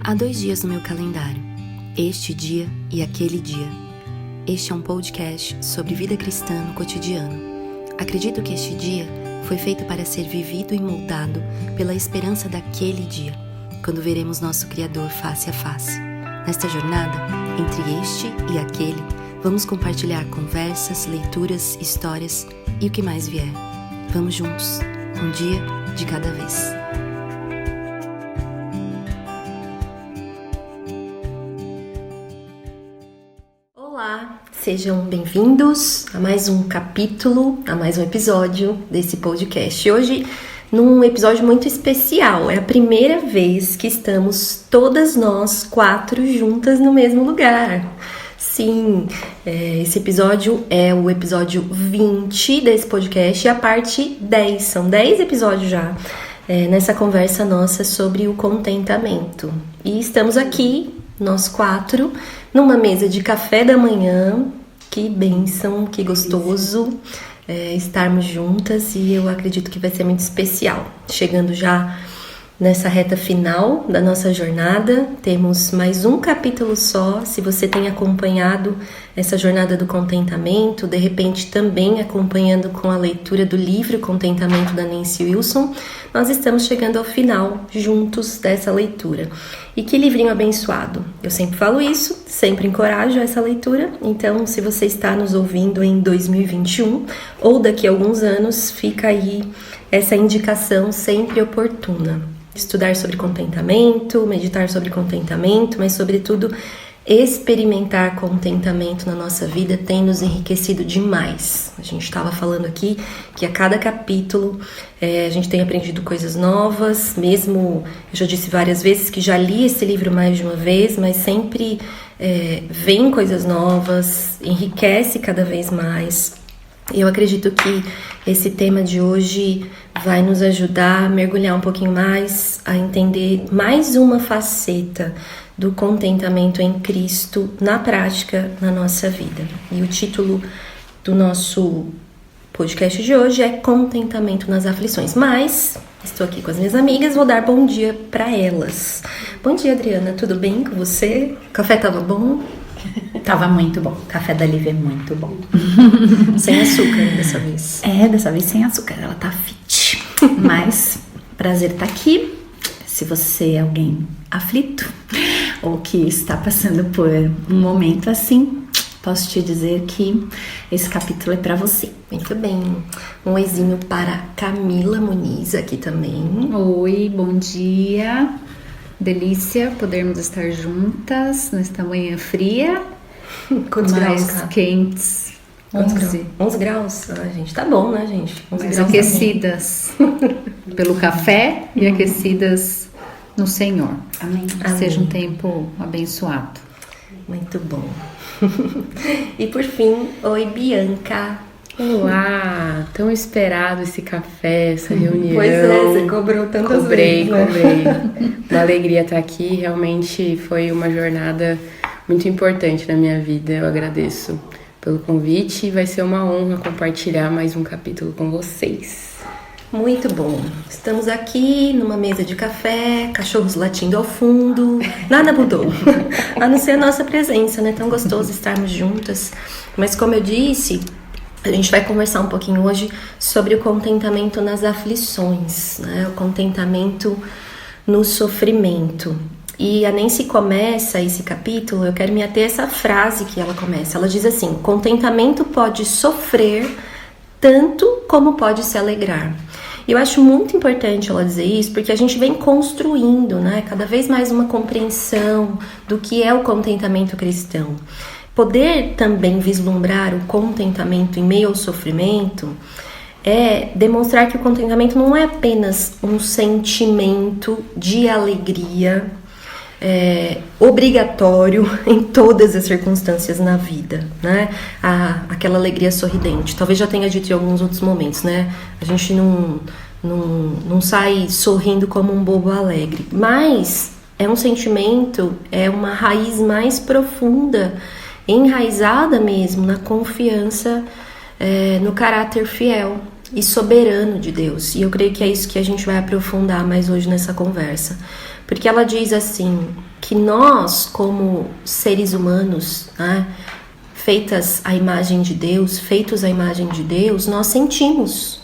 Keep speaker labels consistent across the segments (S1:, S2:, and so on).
S1: Há 2 dias no meu calendário, este dia e aquele dia. Este é um podcast sobre vida cristã no cotidiano. Acredito que este dia foi feito para ser vivido e moldado pela esperança daquele dia, quando veremos nosso Criador face a face. Nesta jornada, entre este e aquele, vamos compartilhar conversas, leituras, histórias e o que mais vier. Vamos juntos, um dia de cada vez. Olá, sejam bem-vindos a mais um capítulo, a mais um episódio desse podcast. Hoje, num episódio muito especial, é a primeira vez que estamos todas nós 4 juntas no mesmo lugar. Sim, esse episódio é o episódio 20 desse podcast e a parte 10, são 10 episódios já, nessa conversa nossa sobre o contentamento. E estamos aqui, nós 4, numa mesa de café da manhã. Que bênção, que gostoso estarmos juntas, e eu acredito que vai ser muito especial. Chegando já nessa reta final da nossa jornada, temos mais um capítulo só. Se você tem acompanhado essa jornada do contentamento, de repente também acompanhando com a leitura do livro Contentamento da Nancy Wilson, nós estamos chegando ao final juntos dessa leitura. E que livrinho abençoado! Eu sempre falo isso, sempre encorajo essa leitura. Então, se você está nos ouvindo em 2021 ou daqui a alguns anos, fica aí essa indicação sempre oportuna. Estudar sobre contentamento, meditar sobre contentamento, mas sobretudo experimentar contentamento na nossa vida tem nos enriquecido demais. A gente estava falando aqui que a cada capítulo a gente tem aprendido coisas novas, mesmo eu já disse várias vezes que já li esse livro mais de uma vez, mas sempre vem coisas novas, enriquece cada vez mais. Eu acredito que esse tema de hoje vai nos ajudar a mergulhar um pouquinho mais, a entender mais uma faceta do contentamento em Cristo na prática, na nossa vida. E o título do nosso podcast de hoje é Contentamento nas Aflições. Mas estou aqui com as minhas amigas, vou dar bom dia para elas. Bom dia, Adriana, tudo bem com você? O café estava bom?
S2: Tava muito bom. O café da Lívia é muito bom.
S1: Sem açúcar dessa vez.
S2: Dessa vez sem açúcar. Ela tá fit. Mas prazer estar aqui. Se você é alguém aflito ou que está passando por um momento assim, posso te dizer que esse capítulo é para você.
S1: Muito bem. Um oizinho para Camila Muniz aqui também.
S3: Oi, bom dia. Delícia podermos estar juntas nesta manhã fria.
S1: Quantos graus,
S3: mais quentes.
S1: 11 graus. Ah, gente, tá bom, né, gente? 11
S3: mais
S1: graus
S3: aquecidas pelo café e aquecidas no Senhor.
S2: Amém.
S3: Que seja um tempo abençoado.
S1: Muito bom. E por fim, oi, Bianca.
S4: Olá, tão esperado esse café, essa reunião.
S1: Pois é, você cobrou tantas vezes, né?
S4: Cobrei. Uma alegria estar aqui, realmente foi uma jornada muito importante na minha vida. Eu agradeço pelo convite e vai ser uma honra compartilhar mais um capítulo com vocês.
S1: Muito bom. Estamos aqui numa mesa de café, cachorros latindo ao fundo, nada mudou. A não ser a nossa presença, né? Tão gostoso estarmos juntas. Mas como eu disse, a gente vai conversar um pouquinho hoje sobre o contentamento nas aflições, né? O contentamento no sofrimento. E a Nancy começa esse capítulo, eu quero me ater a essa frase que ela começa. Ela diz assim: contentamento pode sofrer tanto como pode se alegrar. E eu acho muito importante ela dizer isso, porque a gente vem construindo, né, cada vez mais uma compreensão do que é o contentamento cristão. Poder também vislumbrar o contentamento em meio ao sofrimento é demonstrar que o contentamento não é apenas um sentimento de alegria obrigatório em todas as circunstâncias na vida, né? Aquela alegria sorridente. Talvez já tenha dito em alguns outros momentos, né? A gente não sai sorrindo como um bobo alegre, mas é um sentimento, é uma raiz mais profunda, enraizada mesmo na confiança no caráter fiel e soberano de Deus. E eu creio que é isso que a gente vai aprofundar mais hoje nessa conversa. Porque ela diz assim, que nós, como seres humanos, né, feitos à imagem de Deus, nós sentimos.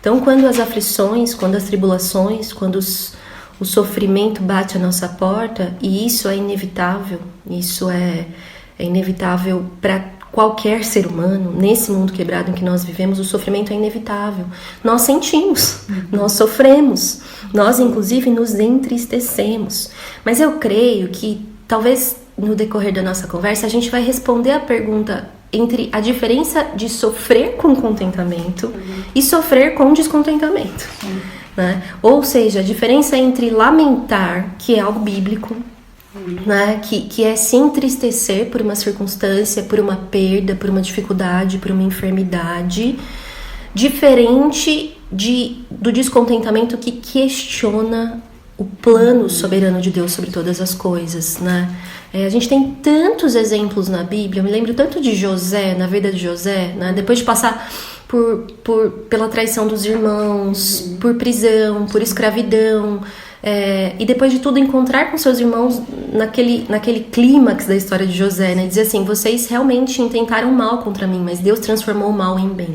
S1: Então, quando as aflições, quando as tribulações, quando o sofrimento bate à nossa porta, e isso é inevitável, isso é inevitável para qualquer ser humano, nesse mundo quebrado em que nós vivemos, o sofrimento é inevitável. Nós sentimos, nós sofremos, nós inclusive nos entristecemos. Mas eu creio que talvez no decorrer da nossa conversa a gente vai responder a pergunta entre a diferença de sofrer com contentamento e sofrer com descontentamento. Né? Ou seja, a diferença entre lamentar, que é algo bíblico, né? que é se entristecer por uma circunstância, por uma perda, por uma dificuldade, por uma enfermidade, diferente do descontentamento que questiona o plano soberano de Deus sobre todas as coisas, né? A gente tem tantos exemplos na Bíblia, eu me lembro tanto de José, na vida de José, né? Depois de passar pela traição dos irmãos, por prisão, por escravidão, e depois de tudo encontrar com seus irmãos naquele clímax da história de José, né? Dizer assim, vocês realmente intentaram mal contra mim, mas Deus transformou o mal em bem.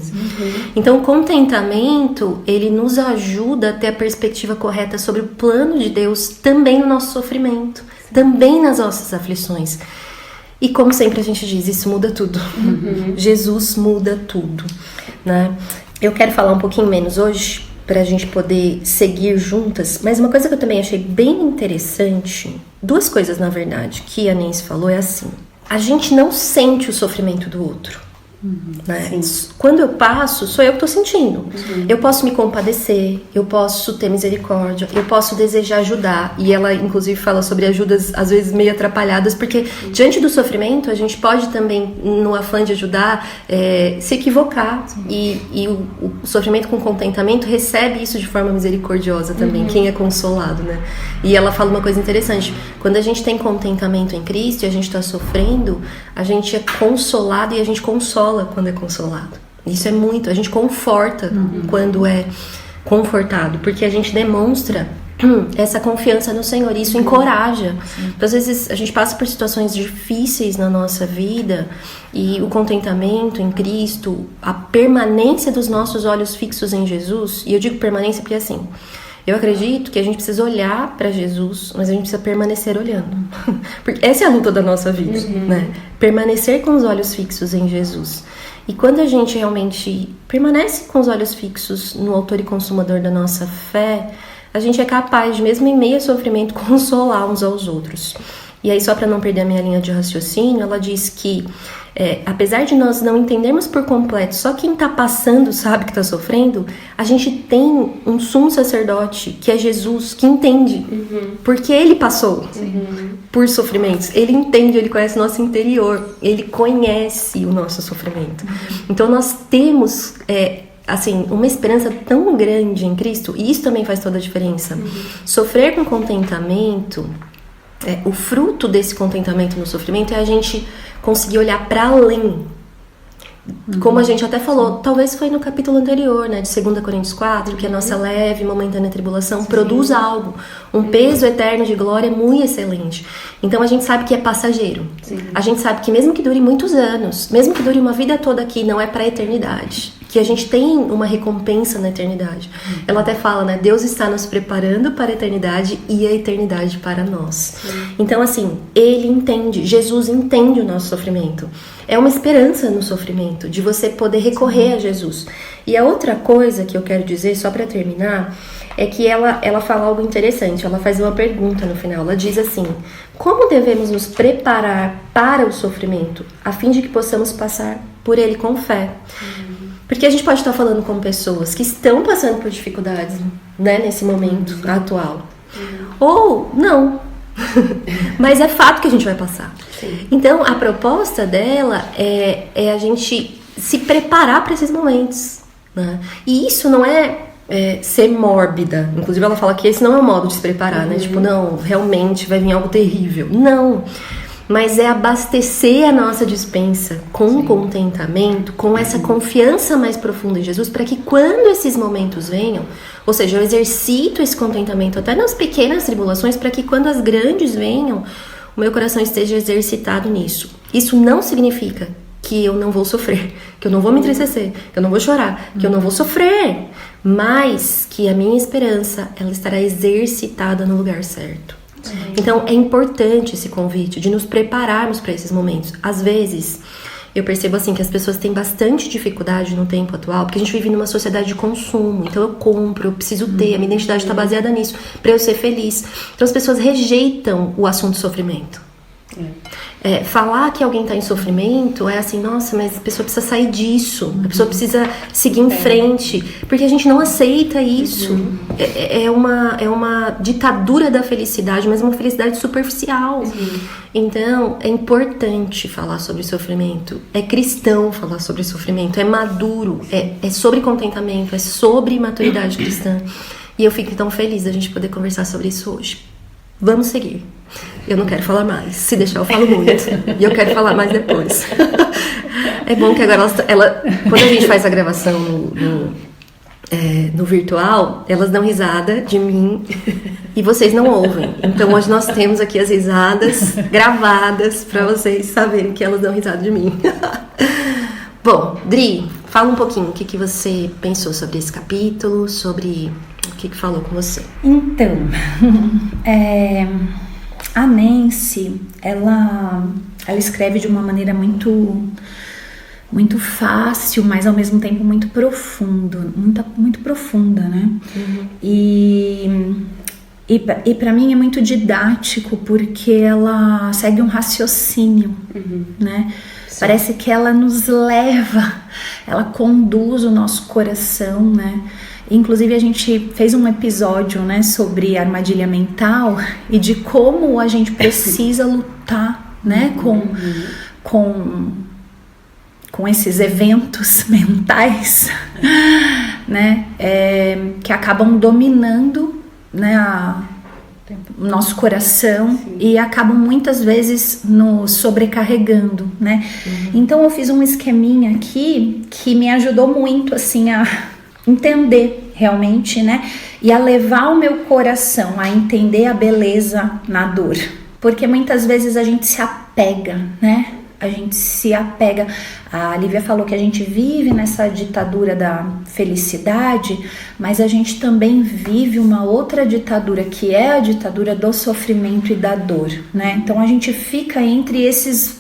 S1: Então o contentamento, ele nos ajuda a ter a perspectiva correta sobre o plano de Deus também no nosso sofrimento, também nas nossas aflições. E como sempre a gente diz, isso muda tudo. Jesus muda tudo, né? Eu quero falar um pouquinho menos hoje, para a gente poder seguir juntas, mas uma coisa que eu também achei bem interessante, duas coisas na verdade, que a Nancy falou é assim, a gente não sente o sofrimento do outro. Né? Quando eu passo, sou eu que estou sentindo. Eu posso me compadecer, eu posso ter misericórdia, eu posso desejar ajudar. E ela inclusive fala sobre ajudas às vezes meio atrapalhadas, porque diante do sofrimento a gente pode também, no afã de ajudar, se equivocar. E o sofrimento com contentamento recebe isso de forma misericordiosa também, quem é consolado, né? E ela fala uma coisa interessante, quando a gente tem contentamento em Cristo e a gente está sofrendo, a gente é consolado e a gente consola quando é consolado. Isso é muito, a gente conforta quando é confortado, porque a gente demonstra essa confiança no Senhor, e isso encoraja. Às vezes a gente passa por situações difíceis na nossa vida e o contentamento em Cristo, a permanência dos nossos olhos fixos em Jesus, e eu digo permanência porque assim, eu acredito que a gente precisa olhar para Jesus, mas a gente precisa permanecer olhando. Porque essa é a luta da nossa vida, né? Permanecer com os olhos fixos em Jesus. E quando a gente realmente permanece com os olhos fixos no autor e consumador da nossa fé, a gente é capaz de, mesmo em meio a sofrimento, consolar uns aos outros. E aí, só para não perder a minha linha de raciocínio, ela diz que, apesar de nós não entendermos por completo, só quem está passando sabe que está sofrendo, a gente tem um sumo sacerdote, que é Jesus, que entende, porque ele passou por sofrimentos, ele entende, ele conhece o nosso interior, ele conhece o nosso sofrimento. Então nós temos assim, uma esperança tão grande em Cristo, e isso também faz toda a diferença. Sofrer com contentamento, o fruto desse contentamento no sofrimento é a gente conseguir olhar para além. Como a gente até falou, talvez foi no capítulo anterior, né, de 2 Coríntios 4, que a nossa leve e momentânea tribulação produz algo, um peso eterno de glória muito excelente. Então a gente sabe que é passageiro. A gente sabe que mesmo que dure muitos anos, mesmo que dure uma vida toda aqui, não é para a eternidade. Que a gente tem uma recompensa na eternidade. Ela até fala, né? Deus está nos preparando para a eternidade e a eternidade para nós. Então, assim, Ele entende, Jesus entende o nosso sofrimento. É uma esperança no sofrimento, de você poder recorrer a Jesus. E a outra coisa que eu quero dizer, só para terminar, é que ela fala algo interessante. Ela faz uma pergunta no final. Ela diz assim, como devemos nos preparar para o sofrimento, a fim de que possamos passar por ele com fé? Porque a gente pode estar falando com pessoas que estão passando por dificuldades, né, nesse momento atual. Ou não. Mas é fato que a gente vai passar. Então, a proposta dela é a gente se preparar para esses momentos. Né? E isso não é ser mórbida. Inclusive, ela fala que esse não é o modo de se preparar, né? Tipo, não, realmente vai vir algo terrível. Não. mas é abastecer a nossa despensa com contentamento, com essa confiança mais profunda em Jesus, para que quando esses momentos venham, ou seja, eu exercito esse contentamento até nas pequenas tribulações, para que quando as grandes venham, o meu coração esteja exercitado nisso. Isso não significa que eu não vou sofrer, que eu não vou me entristecer, que eu não vou chorar, que eu não vou sofrer, mas que a minha esperança, ela estará exercitada no lugar certo. Então é importante esse convite de nos prepararmos para esses momentos. Às vezes eu percebo assim que as pessoas têm bastante dificuldade no tempo atual, porque a gente vive numa sociedade de consumo. Então eu compro, eu preciso ter, a minha identidade está baseada nisso, para eu ser feliz. Então as pessoas rejeitam o assunto sofrimento. Falar que alguém está em sofrimento é assim, nossa, mas a pessoa precisa sair disso, a pessoa precisa seguir em frente, porque a gente não aceita isso. É uma ditadura da felicidade, mas uma felicidade superficial. Então é importante falar sobre sofrimento, é cristão falar sobre sofrimento, é maduro, é sobre contentamento, é sobre maturidade cristã. E eu fico tão feliz da gente poder conversar sobre isso hoje. Vamos seguir. Eu não quero falar mais. Se deixar, eu falo muito. E eu quero falar mais depois. É bom que agora quando a gente faz a gravação no virtual, elas dão risada de mim e vocês não ouvem. Então hoje nós temos aqui as risadas gravadas para vocês saberem que elas dão risada de mim. Bom, Dri, fala um pouquinho o que você pensou sobre esse capítulo, sobre o que falou com você.
S2: Então, a Nancy, ela escreve de uma maneira muito fácil, mas ao mesmo tempo muito profunda, né? E para mim é muito didático, porque ela segue um raciocínio, né? Sim. Parece que ela nos leva, ela conduz o nosso coração, né? Inclusive a gente fez um episódio, né, sobre armadilha mental e de como a gente precisa lutar, né, com esses eventos mentais, né, que acabam dominando, né, o nosso coração. Sim. E acabam muitas vezes nos sobrecarregando, né. Então eu fiz um esqueminha aqui que me ajudou muito, assim, a entender realmente, né, e a levar o meu coração a entender a beleza na dor, porque muitas vezes a gente se apega, né, a Lívia falou que a gente vive nessa ditadura da felicidade, mas a gente também vive uma outra ditadura, que é a ditadura do sofrimento e da dor, né, então a gente fica entre esses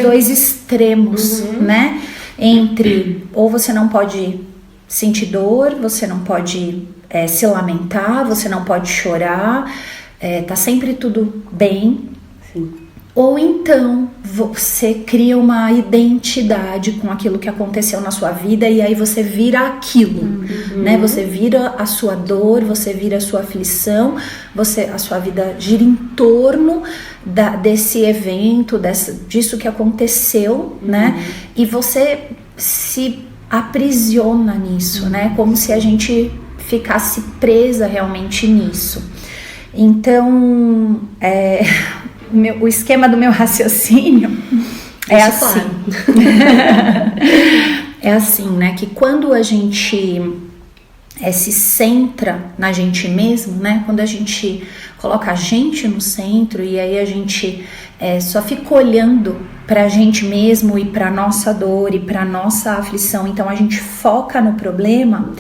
S2: dois extremos, né, entre, ou você não pode sentir dor, você não pode se lamentar, você não pode chorar, tá sempre tudo bem. Sim. Ou então você cria uma identidade com aquilo que aconteceu na sua vida e aí você vira aquilo, né? Você vira a sua dor, você vira a sua aflição, a sua vida gira em torno desse evento, disso que aconteceu, né? E você se aprisiona nisso, né? Como se a gente ficasse presa realmente nisso. Então, o esquema do meu raciocínio é assim. É assim, né? Que quando a gente se centra na gente mesmo, né? Quando a gente coloca a gente no centro e aí a gente só fica olhando pra gente mesmo e pra nossa dor e pra nossa aflição, então a gente foca no problema,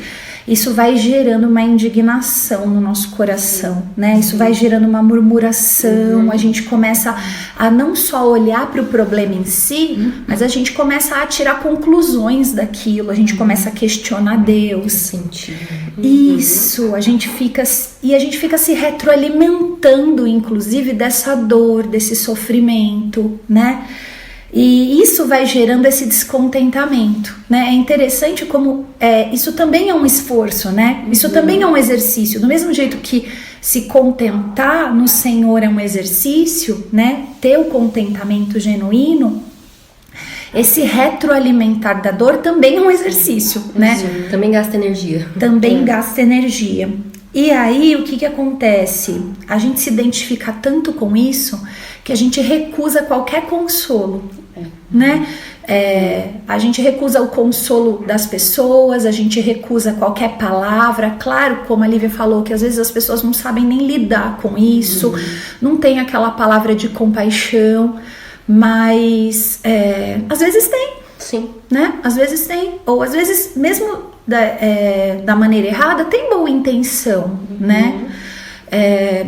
S2: isso vai gerando uma indignação no nosso coração, né? Isso vai gerando uma murmuração, a gente começa a não só olhar para o problema em si, mas a gente começa a tirar conclusões daquilo, a gente começa a questionar Deus. Isso, a gente fica se retroalimentando, inclusive, dessa dor, desse sofrimento, né? E isso vai gerando esse descontentamento, né? É interessante como isso também é um esforço, né? Isso também é um exercício. Do mesmo jeito que se contentar no Senhor é um exercício, né? Ter o contentamento genuíno, esse retroalimentar da dor também é um exercício, né?
S1: Sim, também gasta energia.
S2: Também gasta energia. E aí, o que acontece? A gente se identifica tanto com isso que a gente recusa qualquer consolo, né? A gente recusa o consolo das pessoas, a gente recusa qualquer palavra. Claro, como a Lívia falou, que às vezes as pessoas não sabem nem lidar com isso, não tem aquela palavra de compaixão, mas às vezes tem.
S1: Sim.
S2: Né? Às vezes tem, ou às vezes mesmo da maneira errada tem boa intenção, né?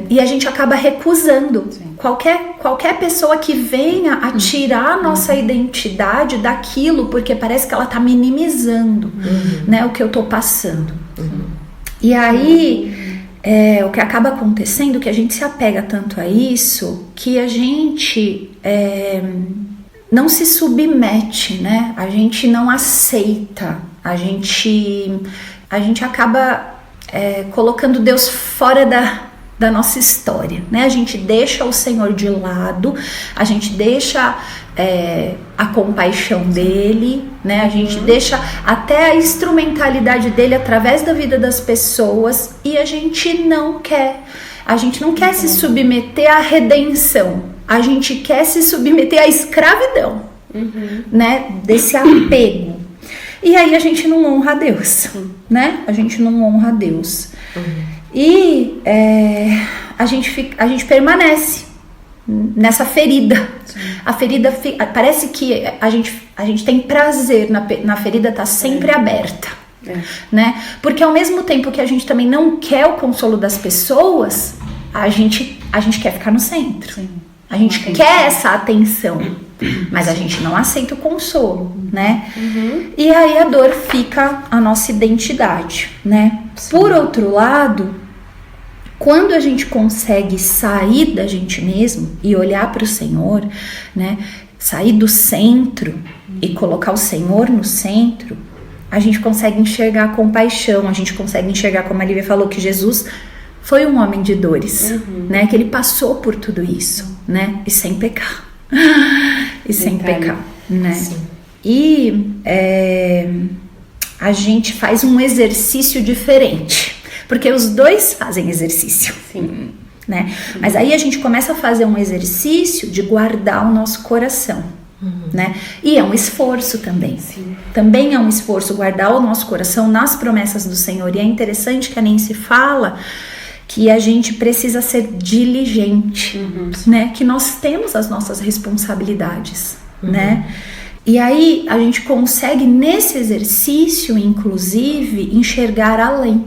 S2: E a gente acaba recusando qualquer pessoa que venha a tirar a nossa identidade daquilo, porque parece que ela tá minimizando, né, o que eu tô passando. E aí o que acaba acontecendo é que a gente se apega tanto a isso que a gente não se submete, né? A gente não aceita, a gente acaba colocando Deus fora da nossa história, né? A gente deixa o Senhor de lado, a gente deixa a compaixão dele, né? A gente deixa até a instrumentalidade dele através da vida das pessoas, e a gente não quer se submeter à redenção. A gente quer se submeter à escravidão, né? Desse apego. E aí a gente não honra a Deus, né? A gente não honra a Deus. E a gente permanece nessa ferida. A ferida parece que a gente tem prazer na ferida estar sempre aberta, né? Porque ao mesmo tempo que a gente também não quer o consolo das pessoas, a gente quer ficar no centro. Sim. A gente quer essa atenção, mas a gente não aceita o consolo, né? E aí a dor fica a nossa identidade, né? Sim. Por outro lado, quando a gente consegue sair da gente mesmo e olhar para o Senhor, né? Sair do centro e colocar o Senhor no centro, a gente consegue enxergar a compaixão, a gente consegue enxergar, como a Lívia falou, que Jesus foi um homem de dores, né? Que ele passou por tudo isso, né? E sem pecar. E sem pecar, né? Sim. E a gente faz um exercício diferente, porque os dois fazem exercício. Sim. Né? Mas aí a gente começa a fazer um exercício de guardar o nosso coração. Né? E é um esforço também. Sim. Também é um esforço guardar o nosso coração nas promessas do Senhor. E é interessante que a Nancy fala que a gente precisa ser diligente, né? Que nós temos as nossas responsabilidades, né? E aí a gente consegue nesse exercício, inclusive, enxergar além,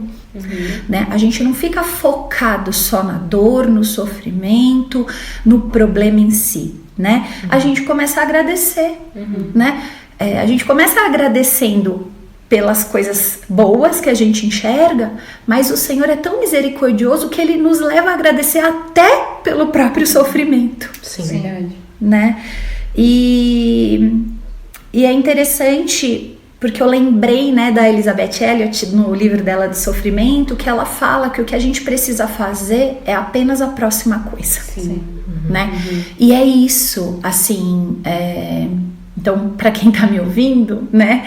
S2: né? A gente não fica focado só na dor, no sofrimento, no problema em si, né? A gente começa a agradecer, né? A gente começa agradecendo pelas coisas boas que a gente enxerga, mas o Senhor é tão misericordioso que Ele nos leva a agradecer até pelo próprio sofrimento.
S1: Sim. Verdade.
S2: Né? E é interessante, porque eu lembrei, né, da Elizabeth Elliot, no livro dela de sofrimento, que ela fala que o que a gente precisa fazer é apenas a próxima coisa. Sim. Né? E é isso, assim... Então, para quem tá me ouvindo, né,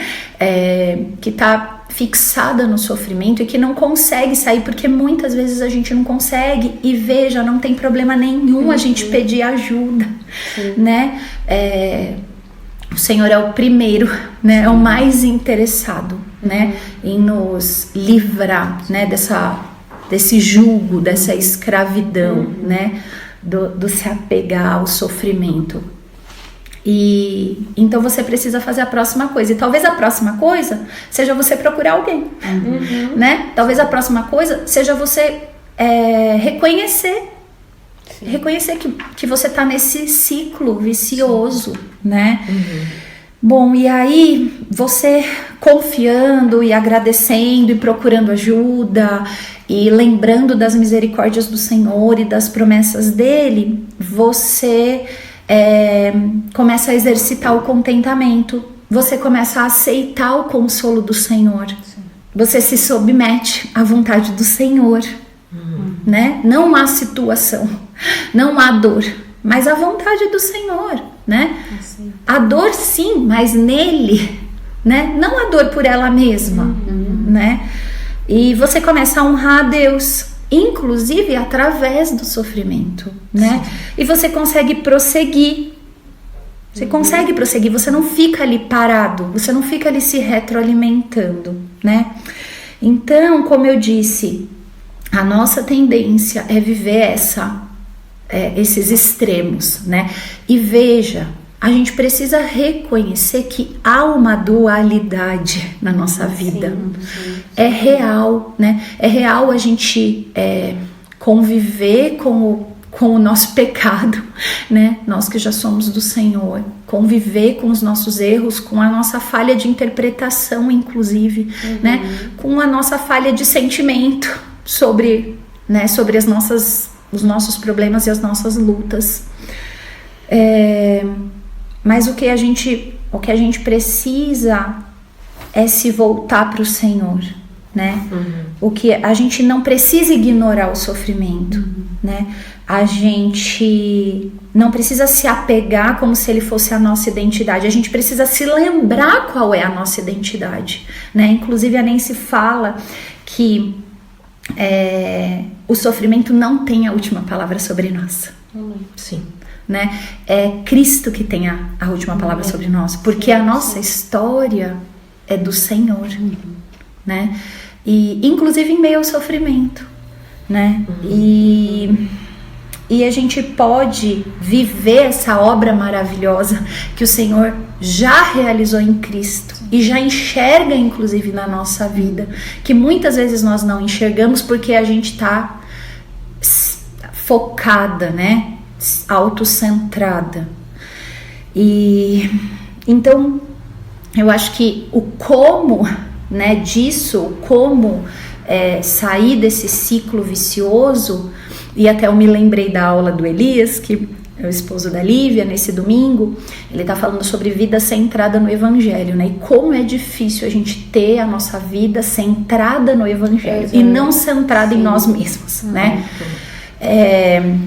S2: que tá fixada no sofrimento e que não consegue sair, porque muitas vezes a gente não consegue, e veja, não tem problema nenhum a gente pedir ajuda, né, o Senhor é o primeiro, né, é o mais interessado, né, em nos livrar, né, desse jugo, dessa escravidão, né, do se apegar ao sofrimento. E então você precisa fazer a próxima coisa. E talvez a próxima coisa seja você procurar alguém, né? Talvez a próxima coisa seja você reconhecer que você tá nesse ciclo vicioso, né? Bom, e aí você confiando e agradecendo e procurando ajuda e lembrando das misericórdias do Senhor e das promessas dele, você começa a exercitar o contentamento, você começa a aceitar o consolo do Senhor. Sim. Você se submete à vontade do Senhor, né? Não há situação, não há dor, mas a vontade do Senhor, né? Sim. A dor sim, mas nele, né? Não a dor por ela mesma, né? E você começa a honrar a Deus, inclusive através do sofrimento, né? E você consegue prosseguir. Você consegue prosseguir, você não fica ali parado, você não fica ali se retroalimentando, né? Então, como eu disse, a nossa tendência é viver esses extremos, né? E veja, a gente precisa reconhecer que há uma dualidade na nossa vida. É real, né? É real a gente conviver com o nosso pecado, né? Nós que já somos do Senhor, conviver com os nossos erros, com a nossa falha de interpretação, inclusive, né? Com a nossa falha de sentimento sobre os nossos problemas e as nossas lutas. Mas o que a gente precisa é se voltar para o Senhor, né? O que a gente não precisa ignorar o sofrimento, né? A gente não precisa se apegar como se ele fosse a nossa identidade. A gente precisa se lembrar qual é a nossa identidade, né? Inclusive a Nancy fala que o sofrimento não tem a última palavra sobre nós.
S1: Sim.
S2: Né? É Cristo que tem a última palavra sobre nós, porque a nossa história é do Senhor, né? E inclusive em meio ao sofrimento, né? E a gente pode viver essa obra maravilhosa que o Senhor já realizou em Cristo e já enxerga inclusive na nossa vida, que muitas vezes nós não enxergamos porque a gente está focada, né? Autocentrada. E então eu acho que o como, né, disso, como sair desse ciclo vicioso, e até eu me lembrei da aula do Elias, que é o esposo da Lívia, nesse domingo, ele está falando sobre vida centrada no Evangelho, né? E como é difícil a gente ter a nossa vida centrada no Evangelho e não centrada em nós mesmos, né?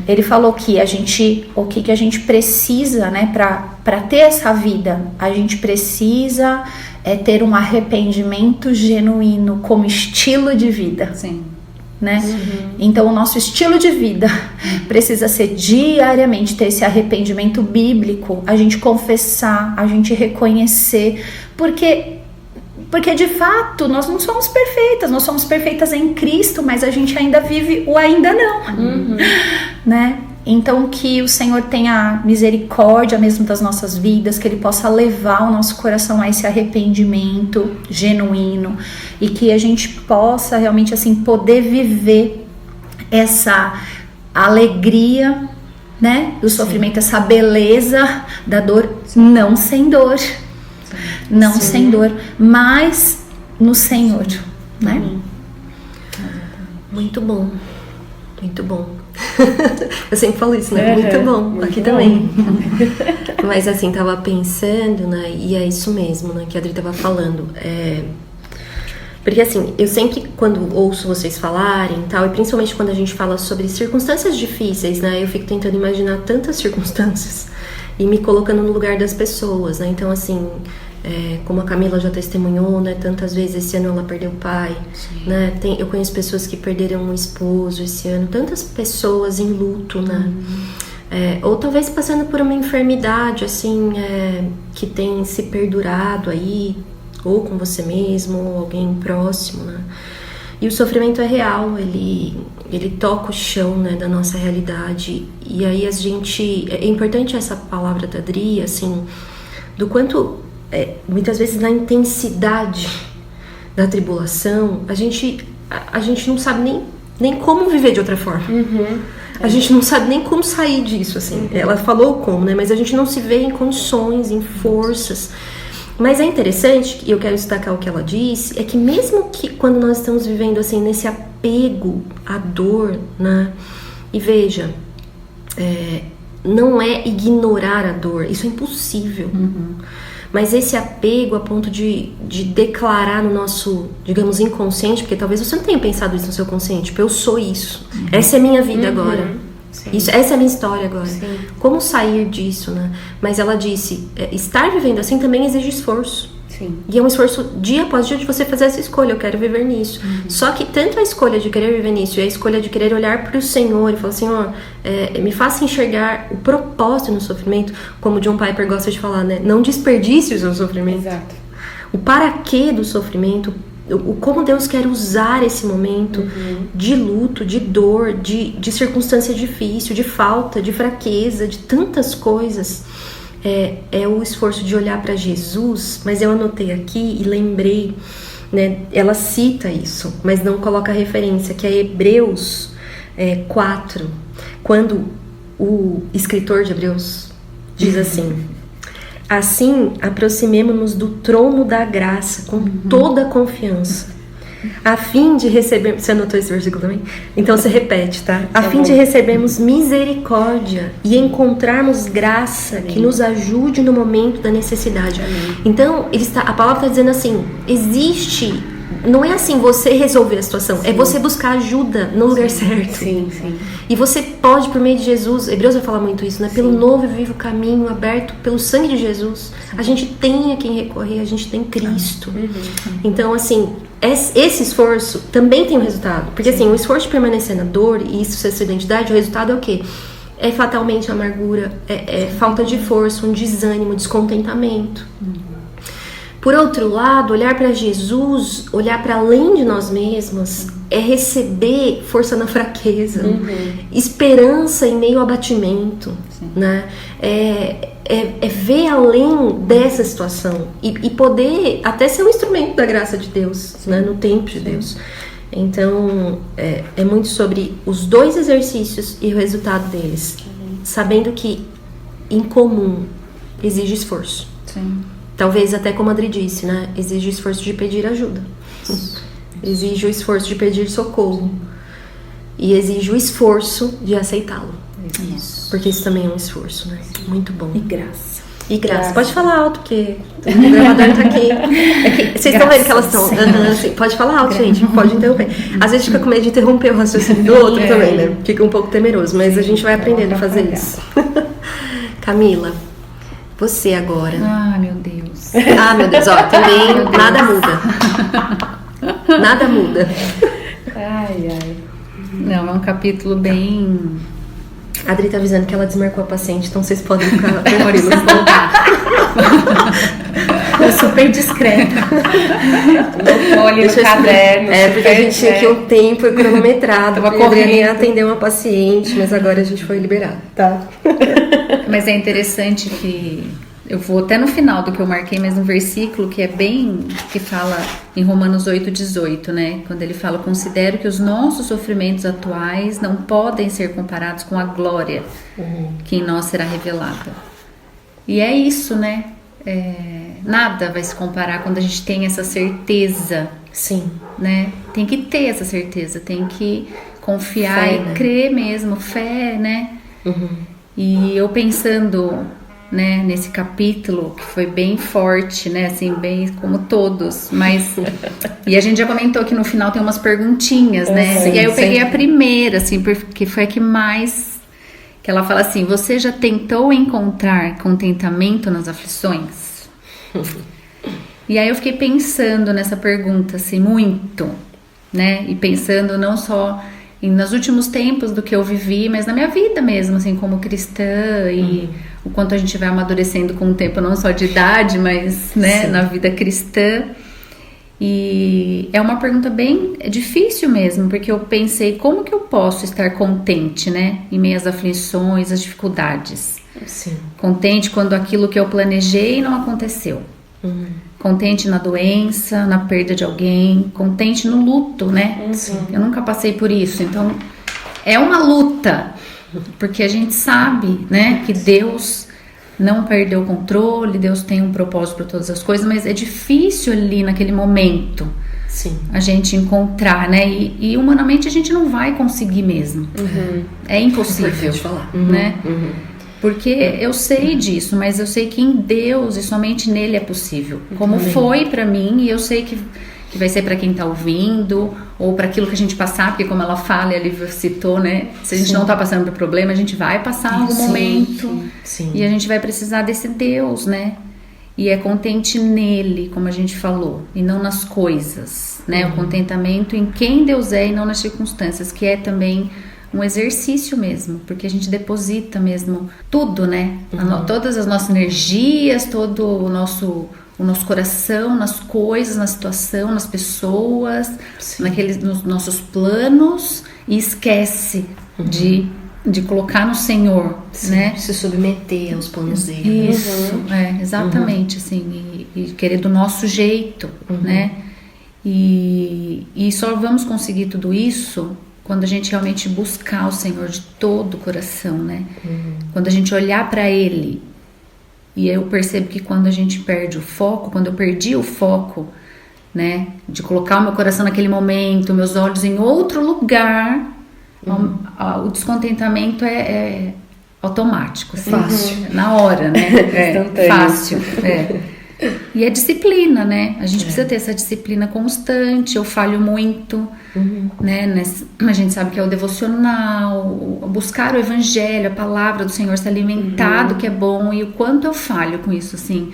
S2: Ele falou que o que a gente precisa, né, para ter essa vida, a gente precisa ter um arrependimento genuíno como estilo de vida.
S3: Sim.
S2: Né? Então o nosso estilo de vida precisa ser diariamente ter esse arrependimento bíblico, a gente confessar, a gente reconhecer, porque de fato nós não somos perfeitas, nós somos perfeitas em Cristo, mas a gente ainda vive o ainda não, né? Então que o Senhor tenha misericórdia mesmo das nossas vidas, que Ele possa levar o nosso coração a esse arrependimento genuíno e que a gente possa realmente assim poder viver essa alegria, né, do sofrimento, essa beleza da dor, não sem dor, sem dor, mas no Senhor, né?
S1: Muito bom, muito bom. Eu sempre falo isso, né? Muito bom, aqui também. Mas assim, tava pensando, né? E é isso mesmo, né? Que a Adri tava falando. Porque assim, eu sempre, quando ouço vocês falarem e tal, e principalmente quando a gente fala sobre circunstâncias difíceis, né? Eu fico tentando imaginar tantas circunstâncias e me colocando no lugar das pessoas, né? Então assim, como a Camila já testemunhou, né? Tantas vezes esse ano ela perdeu o pai, né? Eu conheço pessoas que perderam um esposo esse ano, tantas pessoas em luto, né? Ou talvez passando por uma enfermidade, assim, que tem se perdurado aí, ou com você mesmo, ou alguém próximo, né? E o sofrimento é real, ele toca o chão, né, da nossa realidade. E aí a gente... É importante essa palavra da Adri, assim, do quanto... muitas vezes na intensidade da tribulação, a gente não sabe nem como viver de outra forma. A gente não sabe nem como sair disso, assim. Ela falou como, né? Mas a gente não se vê em condições, em forças. Mas é interessante, e eu quero destacar o que ela disse, é que mesmo que quando nós estamos vivendo assim nesse apego à dor, né? E veja, não é ignorar a dor, isso é impossível. Mas esse apego a ponto de declarar no nosso, digamos, inconsciente, porque talvez você não tenha pensado isso no seu consciente, tipo, eu sou isso, essa é a minha vida agora, essa é a minha história agora. Como sair disso, né? Mas ela disse, estar vivendo assim também exige esforço.
S4: Sim.
S1: E é um esforço dia após dia de você fazer essa escolha, eu quero viver nisso. Só que tanto a escolha de querer viver nisso e a escolha de querer olhar para o Senhor e falar, Senhor, me faça enxergar o propósito no sofrimento, como John Piper gosta de falar, né? Não desperdice o seu sofrimento.
S4: Exato.
S1: O para quê do sofrimento, o como Deus quer usar esse momento de luto, de dor, de circunstância difícil, de falta, de fraqueza, de tantas coisas. É o esforço de olhar para Jesus, mas eu anotei aqui e lembrei, né, ela cita isso, mas não coloca a referência, que é Hebreus 4, quando o escritor de Hebreus diz assim: assim aproximemo-nos do trono da graça com toda a confiança, a fim de receber... Você anotou esse versículo também? Então você repete, tá? A fim de recebermos misericórdia e encontrarmos graça que nos ajude no momento da necessidade. Então, a palavra está dizendo assim, existe... Não é assim você resolver a situação, é você buscar ajuda no lugar certo.
S4: Sim.
S1: E você pode, por meio de Jesus, Hebreus vai falar muito isso, né? Pelo novo e vivo caminho aberto pelo sangue de Jesus, a gente tem a quem recorrer, a gente tem Cristo. Então, assim, esse esforço também tem um resultado. Porque, assim, o esforço de permanecer na dor e isso ser sua identidade, o resultado é o quê? É fatalmente amargura, é falta de força, um desânimo, descontentamento. Por outro lado, olhar para Jesus, olhar para além de nós mesmos, é receber força na fraqueza, esperança em meio ao abatimento, né? É ver além dessa situação e poder até ser um instrumento da graça de Deus, né? No tempo de Deus. Então, é muito sobre os dois exercícios e o resultado deles, sabendo que em comum exige esforço.
S3: Sim.
S1: Talvez até como a Adri disse, né? Exige o esforço de pedir ajuda. Exige o esforço de pedir socorro. E exige o esforço de aceitá-lo.
S3: Isso.
S1: Porque isso também é um esforço, né? Muito bom.
S2: E graça.
S1: E graça. Pode falar alto, porque o gravador tá aqui. Vocês estão vendo que elas estão... Assim, pode falar alto, gente. Pode interromper. Às vezes fica com medo de interromper o raciocínio do outro também, né? Fica um pouco temeroso. Mas a gente vai aprendendo a fazer isso. Camila, você agora.
S3: Ah, meu Deus.
S1: Ah, meu Deus, ó, também nada muda. Nada muda.
S3: Ai. Não, é um capítulo bem...
S1: A Adri tá avisando que ela desmarcou a paciente, então vocês podem ficar
S3: Pode se
S1: tranquilos.
S3: Eu super discreta. Olha no caderno.
S1: Porque a gente tinha aqui um tempo cronometrado.
S3: Tava
S1: Porque a Adriana ia
S3: correndo.
S1: atender uma paciente, mas agora a gente foi liberado, tá?
S3: Mas é interessante que eu vou até no final do que eu marquei, mas um versículo que é bem, que fala em Romanos 8,18, né? Quando ele fala: considero que os nossos sofrimentos atuais não podem ser comparados com a glória que em nós será revelada. E é isso, né? Nada vai se comparar quando a gente tem essa certeza.
S1: Sim.
S3: Né? Tem que ter essa certeza, tem que confiar
S1: Fé,
S3: e
S1: né?
S3: crer mesmo, fé, né? E eu pensando, né, nesse capítulo que foi bem forte, né, assim, bem como todos, mas e a gente já comentou que no final tem umas perguntinhas, né?
S1: Sim,
S3: e aí eu peguei
S1: sim.
S3: a primeira, assim, porque foi a que mais, que ela fala assim: você já tentou encontrar contentamento nas aflições? E aí eu fiquei pensando nessa pergunta, assim, muito, né? E pensando não só nos últimos tempos do que eu vivi, mas na minha vida mesmo, assim, como cristã, e o quanto a gente vai amadurecendo com o tempo, não só de idade, mas, né, na vida cristã. E é uma pergunta bem difícil mesmo, porque eu pensei, como que eu posso estar contente, né, em meio às aflições, às dificuldades?
S1: Sim.
S3: Contente quando aquilo que eu planejei não aconteceu. Contente na doença, na perda de alguém, contente no luto, né? Eu nunca passei por isso, então é uma luta, porque a gente sabe, né, que Deus não perdeu o controle, Deus tem um propósito para todas as coisas, mas é difícil ali naquele momento
S1: Sim.
S3: a gente encontrar, né? E humanamente a gente não vai conseguir mesmo. É impossível,
S1: Importante falar.
S3: né? Porque eu sei disso, mas eu sei que em Deus e somente nele é possível. Como foi pra mim, e eu sei que vai ser pra quem tá ouvindo, ou pra aquilo que a gente passar, porque como ela fala e a Lívia citou, né? Se a gente não tá passando por problema, a gente vai passar algum momento.
S1: Sim.
S3: E a gente vai precisar desse Deus, né? e é contente nele, como a gente falou, e não nas coisas, né? O contentamento em quem Deus é e não nas circunstâncias, que é também um exercício mesmo, porque a gente deposita mesmo tudo, né? Todas as nossas energias, todo o nosso coração nas coisas, na situação, nas pessoas, nos nossos planos, e esquece de colocar no Senhor, né?
S1: Se submeter aos planos dele.
S3: Isso, exatamente, assim, e querer do nosso jeito, né? E só vamos conseguir tudo isso quando a gente realmente buscar o Senhor de todo o coração, né? Quando a gente olhar para Ele. E eu percebo que quando a gente perde o foco, quando eu perdi o foco, né? De colocar o meu coração naquele momento, meus olhos em outro lugar, o descontentamento é automático, assim,
S1: fácil,
S3: na hora, né? Fácil, E é disciplina, né? A gente precisa ter essa disciplina constante. Eu falho muito, né? A gente sabe que é o devocional, buscar o evangelho, a palavra do Senhor, se alimentar do que é bom, e o quanto eu falho com isso, assim,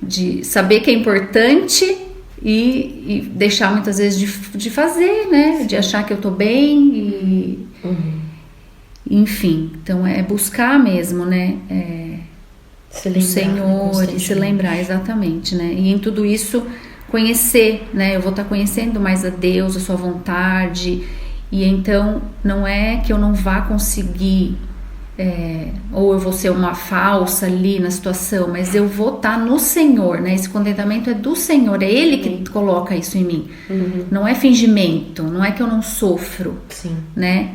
S3: de saber que é importante e deixar muitas vezes de fazer, né? De achar que eu tô bem enfim, então é buscar mesmo, né? O Senhor e se lembrar, exatamente, né? E em tudo isso conhecer, né? Eu vou estar conhecendo mais a Deus, a sua vontade, e então não é que eu não vá conseguir ou eu vou ser uma falsa ali na situação, mas eu vou estar no Senhor, né? Esse contentamento é do Senhor, é Ele que coloca isso em mim. Não é fingimento, não é que eu não sofro, né?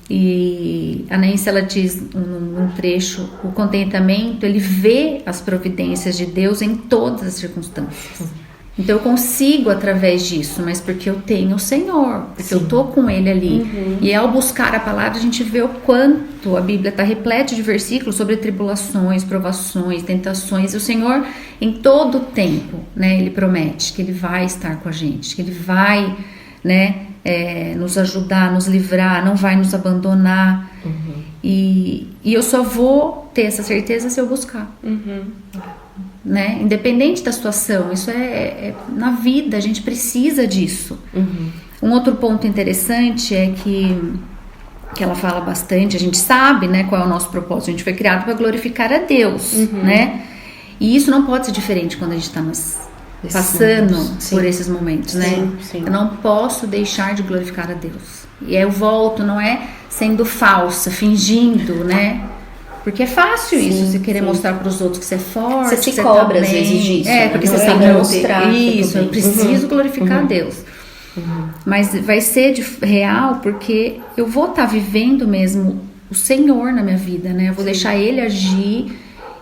S3: E a Nancy, ela diz num trecho, o contentamento, ele vê as providências de Deus em todas as circunstâncias. Então eu consigo através disso, mas porque eu tenho o Senhor, porque eu tô com Ele ali. E ao buscar a palavra, a gente vê o quanto a Bíblia está repleta de versículos sobre tribulações, provações, tentações. E o Senhor, em todo o tempo, né, Ele promete que Ele vai estar com a gente, que Ele vai, né, nos ajudar, nos livrar, não vai nos abandonar. E eu só vou ter essa certeza se eu buscar. Né? Independente da situação, isso é na vida, a gente precisa disso. Um outro ponto interessante é que ela fala bastante, a gente sabe, né, qual é o nosso propósito, a gente foi criado para glorificar a Deus, né? E isso não pode ser diferente quando a gente está passando por esses momentos, né? Eu não posso deixar de glorificar a Deus. E aí eu volto, não é sendo falsa, fingindo, né? Porque é fácil isso, você querer mostrar para os outros que você é forte,
S1: você se cobra às vezes disso.
S3: Porque você
S1: tem que mostrar.
S3: Isso, eu preciso glorificar a Deus. Mas vai ser real porque eu vou estar vivendo mesmo o Senhor na minha vida, né? Eu vou deixar Ele agir.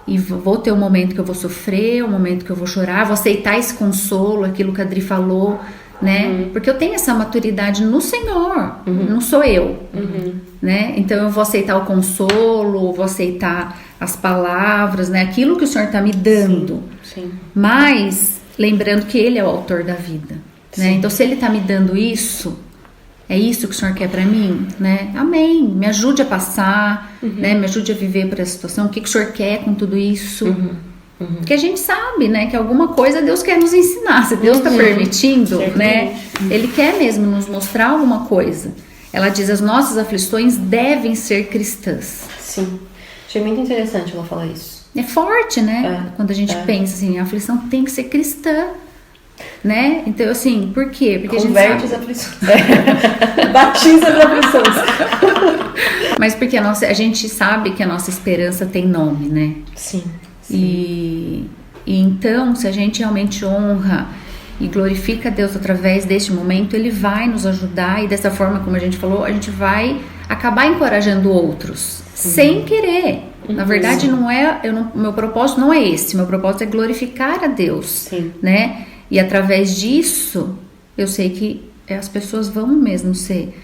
S3: E vou ter um momento que eu vou sofrer, um momento que eu vou chorar, vou aceitar esse consolo, aquilo que a Adri falou, né? Porque eu tenho essa maturidade no Senhor, não sou eu, né? Então eu vou aceitar o consolo, vou aceitar as palavras, né? Aquilo que o Senhor está me dando. Mas lembrando que Ele é o autor da vida, né? Então se Ele está me dando isso, é isso que o Senhor quer pra mim, né? Amém. Me ajude a passar, né? Me ajude a viver por essa situação. O que o Senhor quer com tudo isso? Porque a gente sabe, né? Que alguma coisa Deus quer nos ensinar. Se Deus está permitindo, né? Ele quer mesmo nos mostrar alguma coisa. Ela diz, as nossas aflições devem ser cristãs.
S1: Sim. Achei muito interessante ela falar isso.
S3: É forte, né? Quando a gente pensa assim, a aflição tem que ser cristã. Né? Então, assim, por quê? Porque
S1: converte
S3: a gente
S1: as aflições. Batiza as aflições.
S3: Mas porque a gente sabe que a nossa esperança tem nome, né?
S1: Sim.
S3: E então, se a gente realmente honra e glorifica Deus através deste momento, Ele vai nos ajudar, e dessa forma, como a gente falou, a gente vai acabar encorajando outros, sem querer. Na verdade, meu propósito não é esse. Meu propósito é glorificar a Deus, né? E através disso, eu sei que as pessoas vão mesmo ser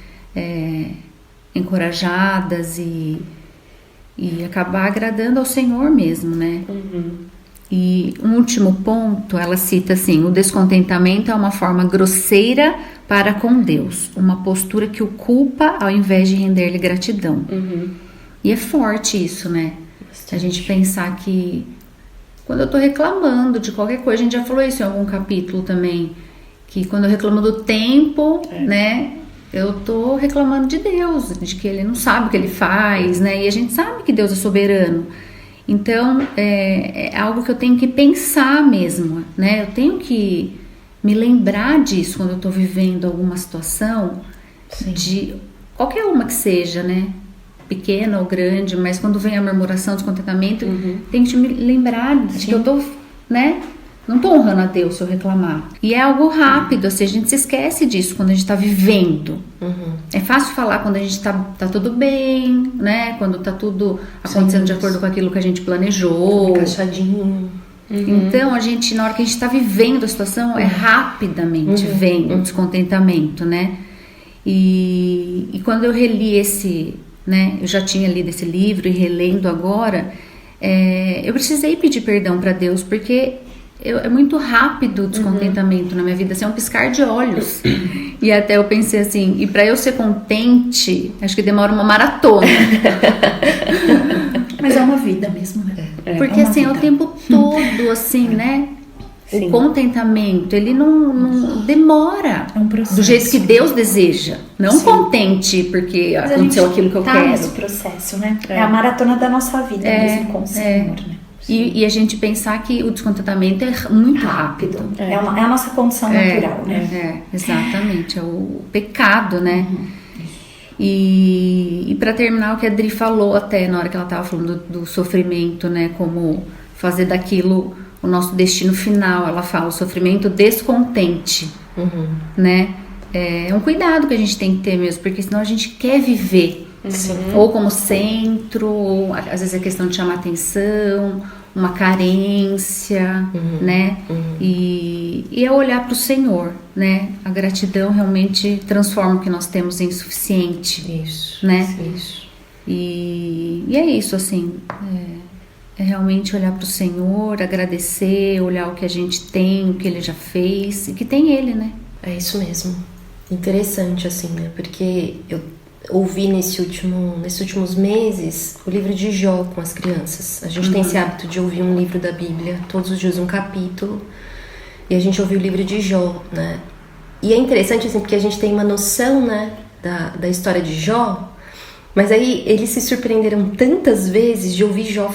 S3: encorajadas e acabar agradando ao Senhor mesmo, né? E um último ponto, ela cita assim, o descontentamento é uma forma grosseira para com Deus, uma postura que o culpa ao invés de render-lhe gratidão. E é forte isso, né? Bastante. A gente pensar que quando eu tô reclamando de qualquer coisa, a gente já falou isso em algum capítulo também, que quando eu reclamo do tempo, né, eu tô reclamando de Deus, de que Ele não sabe o que Ele faz, né, e a gente sabe que Deus é soberano. Então, é algo que eu tenho que pensar mesmo, né, eu tenho que me lembrar disso quando eu tô vivendo alguma situação, de qualquer uma que seja, né, pequena ou grande, mas quando vem a murmuração, descontentamento, tem que me lembrar de que eu tô, né, não tô honrando a Deus se eu reclamar. E é algo rápido, assim, a gente se esquece disso quando a gente tá vivendo. É fácil falar quando a gente tá tudo bem, né, quando tá tudo acontecendo de acordo com aquilo que a gente planejou.
S1: Encaixadinho.
S3: Então, a gente, na hora que a gente tá vivendo a situação, rapidamente vem o descontentamento, né? E quando eu reli esse, né, eu já tinha lido esse livro e relendo agora, eu precisei pedir perdão para Deus, porque é muito rápido o descontentamento na minha vida, assim, é um piscar de olhos. E até eu pensei assim, e para eu ser contente, acho que demora uma maratona.
S2: Mas é uma vida mesmo, né?
S3: Porque assim, é o tempo todo, assim, né?
S1: Sim.
S3: O contentamento, ele não demora.
S2: É um processo.
S3: Do jeito que Deus deseja. Não contente porque
S2: Mas
S3: aconteceu aquilo que eu quero.
S2: nesse processo, né? É a maratona da nossa vida mesmo com o Senhor, né?
S3: E a gente pensar que o descontentamento é muito rápido.
S2: É a nossa condição natural, né?
S3: Exatamente. É o pecado, né? E para terminar, o que a Adri falou até na hora que ela estava falando do sofrimento, né? Como fazer daquilo o nosso destino final. Ela fala o sofrimento descontente, né? É um cuidado que a gente tem que ter mesmo, porque senão a gente quer viver. Ou como centro, ou às vezes é questão de chamar atenção, uma carência, né? E é olhar para o Senhor, né? A gratidão realmente transforma o que nós temos em suficiente.
S1: Isso,
S3: né?
S1: Isso.
S3: E é isso, assim, é realmente olhar para o Senhor, agradecer, olhar o que a gente tem, o que Ele já fez e que tem Ele, né?
S1: É isso mesmo. Interessante, assim, né? Porque eu ouvi nesses últimos meses o livro de Jó com as crianças. A gente tem esse hábito de ouvir um livro da Bíblia, todos os dias um capítulo, e a gente ouviu o livro de Jó, né? E é interessante, assim, porque a gente tem uma noção, né, da história de Jó, mas aí eles se surpreenderam tantas vezes de ouvir Jó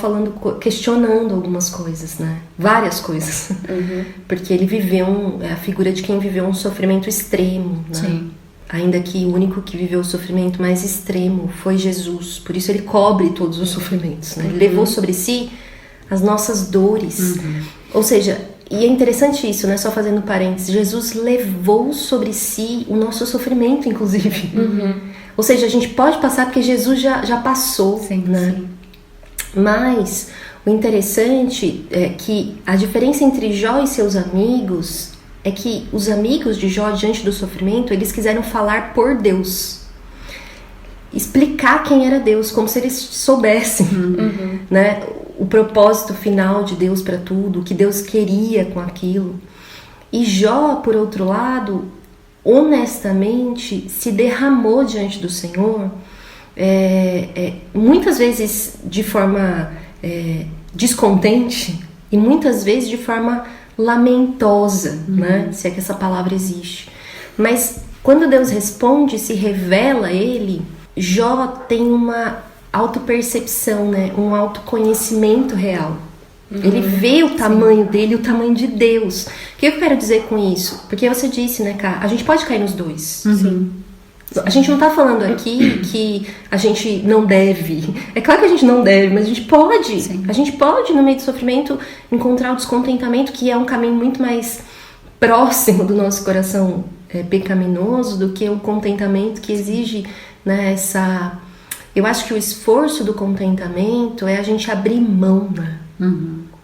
S1: questionando algumas coisas, né? Várias coisas. Porque ele viveu a figura de quem viveu um sofrimento extremo, né?
S3: Sim.
S1: Ainda que o único que viveu o sofrimento mais extremo foi Jesus. Por isso ele cobre todos os sofrimentos, né? Ele levou sobre si as nossas dores. Ou seja, e é interessante isso, né? Só fazendo parênteses, Jesus levou sobre si o nosso sofrimento, inclusive. Ou seja, a gente pode passar porque Jesus já passou, né?
S3: Sim.
S1: Mas o interessante é que a diferença entre Jó e seus amigos é que os amigos de Jó, diante do sofrimento, eles quiseram falar por Deus. Explicar quem era Deus, como se eles soubessem, né? O propósito final de Deus para tudo, o que Deus queria com aquilo. E Jó, por outro lado, honestamente se derramou diante do Senhor, muitas vezes de forma descontente e muitas vezes de forma lamentosa, né? Se é que essa palavra existe. Mas quando Deus responde, se revela a ele, Jó tem uma autopercepção, né? Um autoconhecimento real. Ele vê o tamanho dele, o tamanho de Deus. O que eu quero dizer com isso? Porque você disse, né, Ká? A gente pode cair nos dois. Sim. A gente não tá falando aqui que a gente não deve. É claro que a gente não deve, mas a gente pode.
S3: Sim.
S1: A gente pode, no meio do sofrimento, encontrar o descontentamento, que é um caminho muito mais próximo do nosso coração pecaminoso do que o contentamento que exige, né, essa... Eu acho que o esforço do contentamento é a gente abrir mão, né,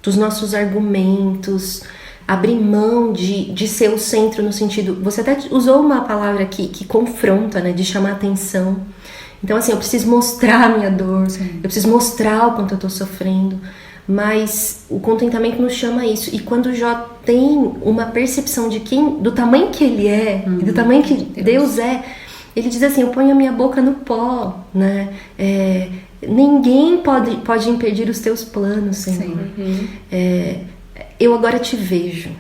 S1: dos nossos argumentos, abrir mão de ser o centro no sentido... Você até usou uma palavra aqui que confronta, né? De chamar atenção. Então, assim, eu preciso mostrar a minha dor.
S3: Sim.
S1: Eu preciso mostrar o quanto eu tô sofrendo. Mas o contentamento nos chama a isso. E quando Jó tem uma percepção do tamanho que ele é, e do tamanho que Deus é, Ele diz assim, eu ponho a minha boca no pó, né? Ninguém pode impedir os teus planos, Senhor. Eu agora te vejo.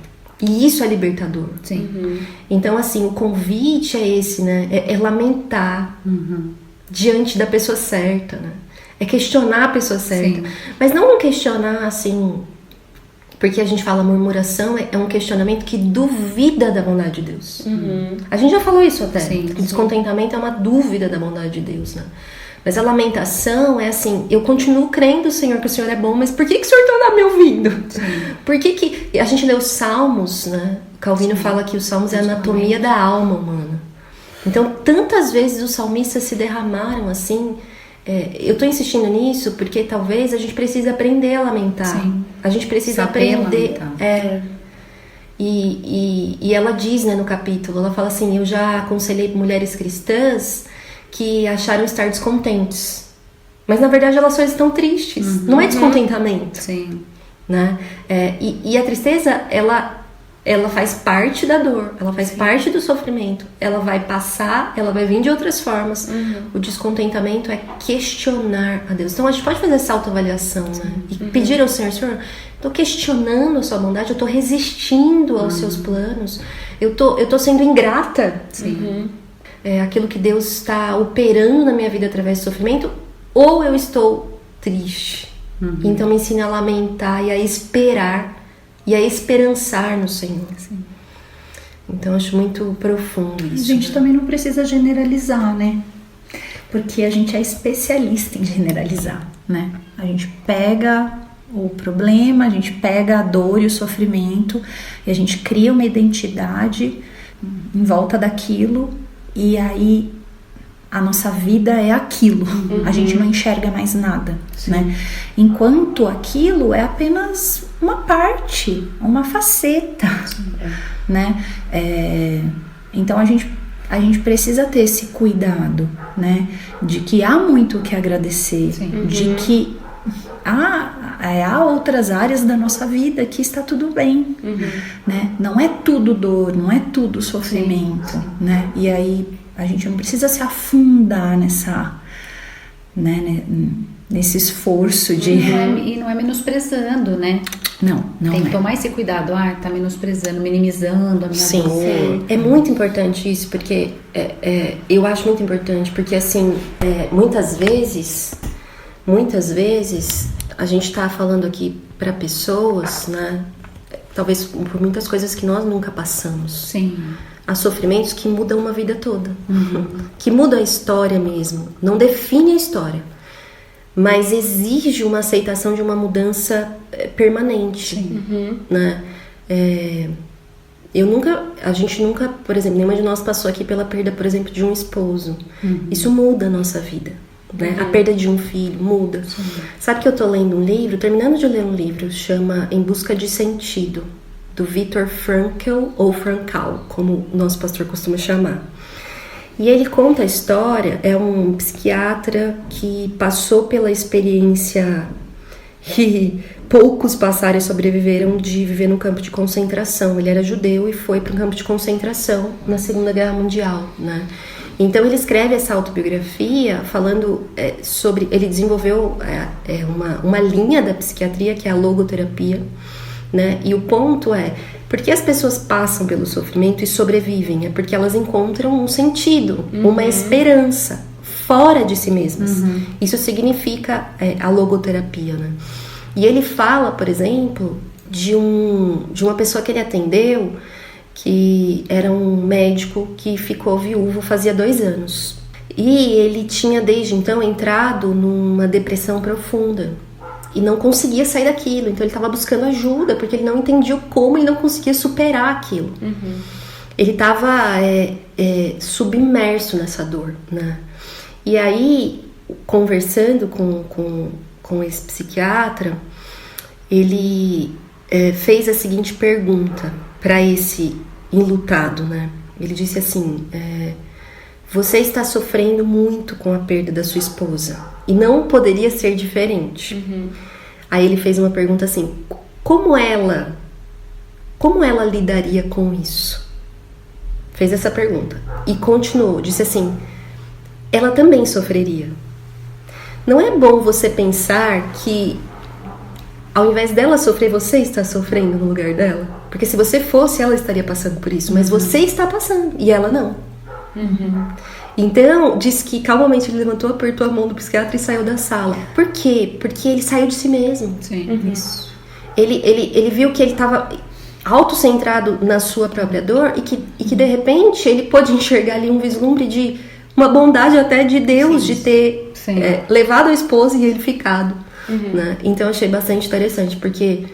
S1: E isso é libertador.
S3: Sim.
S1: Então, assim, o convite é esse, né? É lamentar diante da pessoa certa, né? É questionar a pessoa certa.
S3: Sim.
S1: Mas não questionar, assim... Porque a gente fala murmuração, é um questionamento que duvida da bondade de Deus. A gente já falou isso até.
S3: Sim,
S1: que descontentamento é uma dúvida da bondade de Deus, né? Mas a lamentação é assim, eu continuo crendo, Senhor, que o Senhor é bom, mas por que o Senhor está me ouvindo? Por que a gente lê os Salmos, né? Calvino fala que os Salmos é a anatomia da alma humana. Então, tantas vezes os salmistas se derramaram assim. Eu tô insistindo nisso porque talvez a gente precise aprender a lamentar.
S3: Sim.
S1: A gente precisa
S3: Saber
S1: aprender.
S3: lamentar.
S1: E ela diz, né, no capítulo, ela fala assim, eu já aconselhei mulheres cristãs que acharam estar descontentes. Mas na verdade elas só estão tristes. Não é descontentamento.
S3: Sim.
S1: Né? E a tristeza, ela faz parte da dor, ela faz parte do sofrimento, ela vai passar, ela vai vir de outras formas. O descontentamento é questionar a Deus. Então a gente pode fazer essa autoavaliação, né? E pedir ao Senhor, estou questionando a sua bondade, eu estou resistindo aos seus planos, eu tô sendo ingrata. Aquilo que Deus está operando na minha vida através do sofrimento, ou eu estou triste. Então me ensina a lamentar e a esperar e a esperançar no Senhor. Então acho muito profundo isso.
S2: A gente também não precisa generalizar, né? Porque a gente é especialista em generalizar, né? A gente pega o problema, a gente pega a dor e o sofrimento e a gente cria uma identidade em volta daquilo e aí a nossa vida é aquilo. A gente não enxerga mais nada, né? Enquanto aquilo é apenas uma parte, uma faceta, né? Então a gente precisa ter esse cuidado, né? De que há muito o que agradecer, de que há outras áreas da nossa vida que está tudo bem, né? Não é tudo dor, não é tudo sofrimento, né? E aí a gente não precisa se afundar nesse esforço de...
S3: E não é menosprezando, né?
S2: Não
S3: Tem que tomar esse cuidado. Tá menosprezando, minimizando a minha dor.
S1: É muito importante isso, porque eu acho muito importante, porque assim, muitas vezes a gente está falando aqui para pessoas, né? Talvez por muitas coisas que nós nunca passamos.
S3: Sim.
S1: Há sofrimentos que mudam uma vida toda, que mudam a história mesmo, não define a história, mas exige uma aceitação de uma mudança permanente, né? A gente nunca, por exemplo, nenhuma de nós passou aqui pela perda, por exemplo, de um esposo. Isso muda a nossa vida, né? A perda de um filho muda. Sabe que eu tô lendo um livro, terminando de ler um livro, chama Em Busca de Sentido, do Viktor Frankl, ou Frankl, como o nosso pastor costuma chamar. E ele conta a história, é um psiquiatra que passou pela experiência que poucos passaram e sobreviveram de viver no campo de concentração. Ele era judeu e foi para um campo de concentração na Segunda Guerra Mundial, né? Então ele escreve essa autobiografia falando sobre... Ele desenvolveu uma linha da psiquiatria que é a logoterapia, né? E o ponto é, por que as pessoas passam pelo sofrimento e sobrevivem? É porque elas encontram um sentido, uma esperança fora de si mesmas. Isso significa a logoterapia, né? E ele fala, por exemplo, de uma pessoa que ele atendeu, que era um médico que ficou viúvo fazia 2 anos. E ele tinha desde então entrado numa depressão profunda e não conseguia sair daquilo, então ele estava buscando ajuda, porque ele não entendia como ele não conseguia superar aquilo. Ele estava submerso nessa dor, né? E aí, conversando com esse psiquiatra, ele fez a seguinte pergunta para esse enlutado, né? Ele disse assim, você está sofrendo muito com a perda da sua esposa e não poderia ser diferente. Aí ele fez uma pergunta assim, como ela lidaria com isso? fez essa pergunta e continuou, disse assim: ela também sofreria. Não é bom você pensar que ao invés dela sofrer, você está sofrendo no lugar dela? Porque se você fosse, ela estaria passando por isso, mas você está passando e ela não. Então, diz que calmamente ele levantou, apertou a mão do psiquiatra e saiu da sala. Por quê? Porque ele saiu de si mesmo.
S3: Sim.
S1: Isso. Ele viu que ele estava autocentrado na sua própria dor e que de repente ele pôde enxergar ali um vislumbre de uma bondade até de Deus, de ter levado a esposa e ele ficado. Né? Então eu achei bastante interessante, porque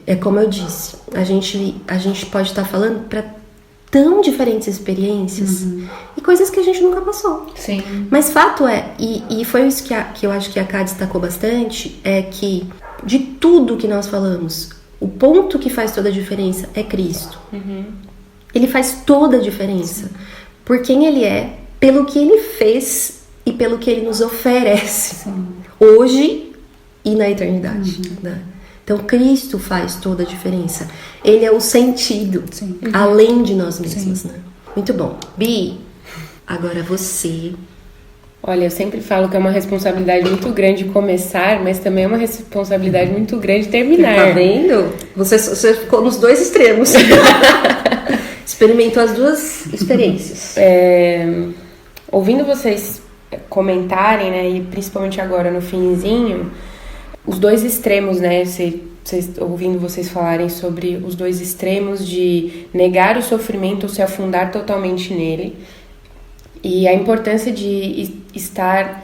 S1: é como eu disse, a gente pode estar falando para tão diferentes experiências e coisas que a gente nunca passou.
S3: Sim.
S1: Mas fato é, e foi isso que eu acho que a Ká destacou bastante, é que de tudo que nós falamos, o ponto que faz toda a diferença é Cristo. Ele faz toda a diferença por quem ele é, pelo que ele fez e pelo que ele nos oferece hoje e na eternidade. Né? Então Cristo faz toda a diferença. Ele é o sentido, além de nós mesmos. Né? Muito bom. Bi, agora você.
S4: Olha, eu sempre falo que é uma responsabilidade muito grande começar, mas também é uma responsabilidade muito grande terminar.
S1: Tá vendo? Você ficou nos dois extremos. Experimentou as duas experiências.
S4: Ouvindo vocês comentarem, né, e principalmente agora no finzinho, os dois extremos, né, ouvindo vocês falarem sobre os dois extremos de negar o sofrimento ou se afundar totalmente nele, e a importância de estar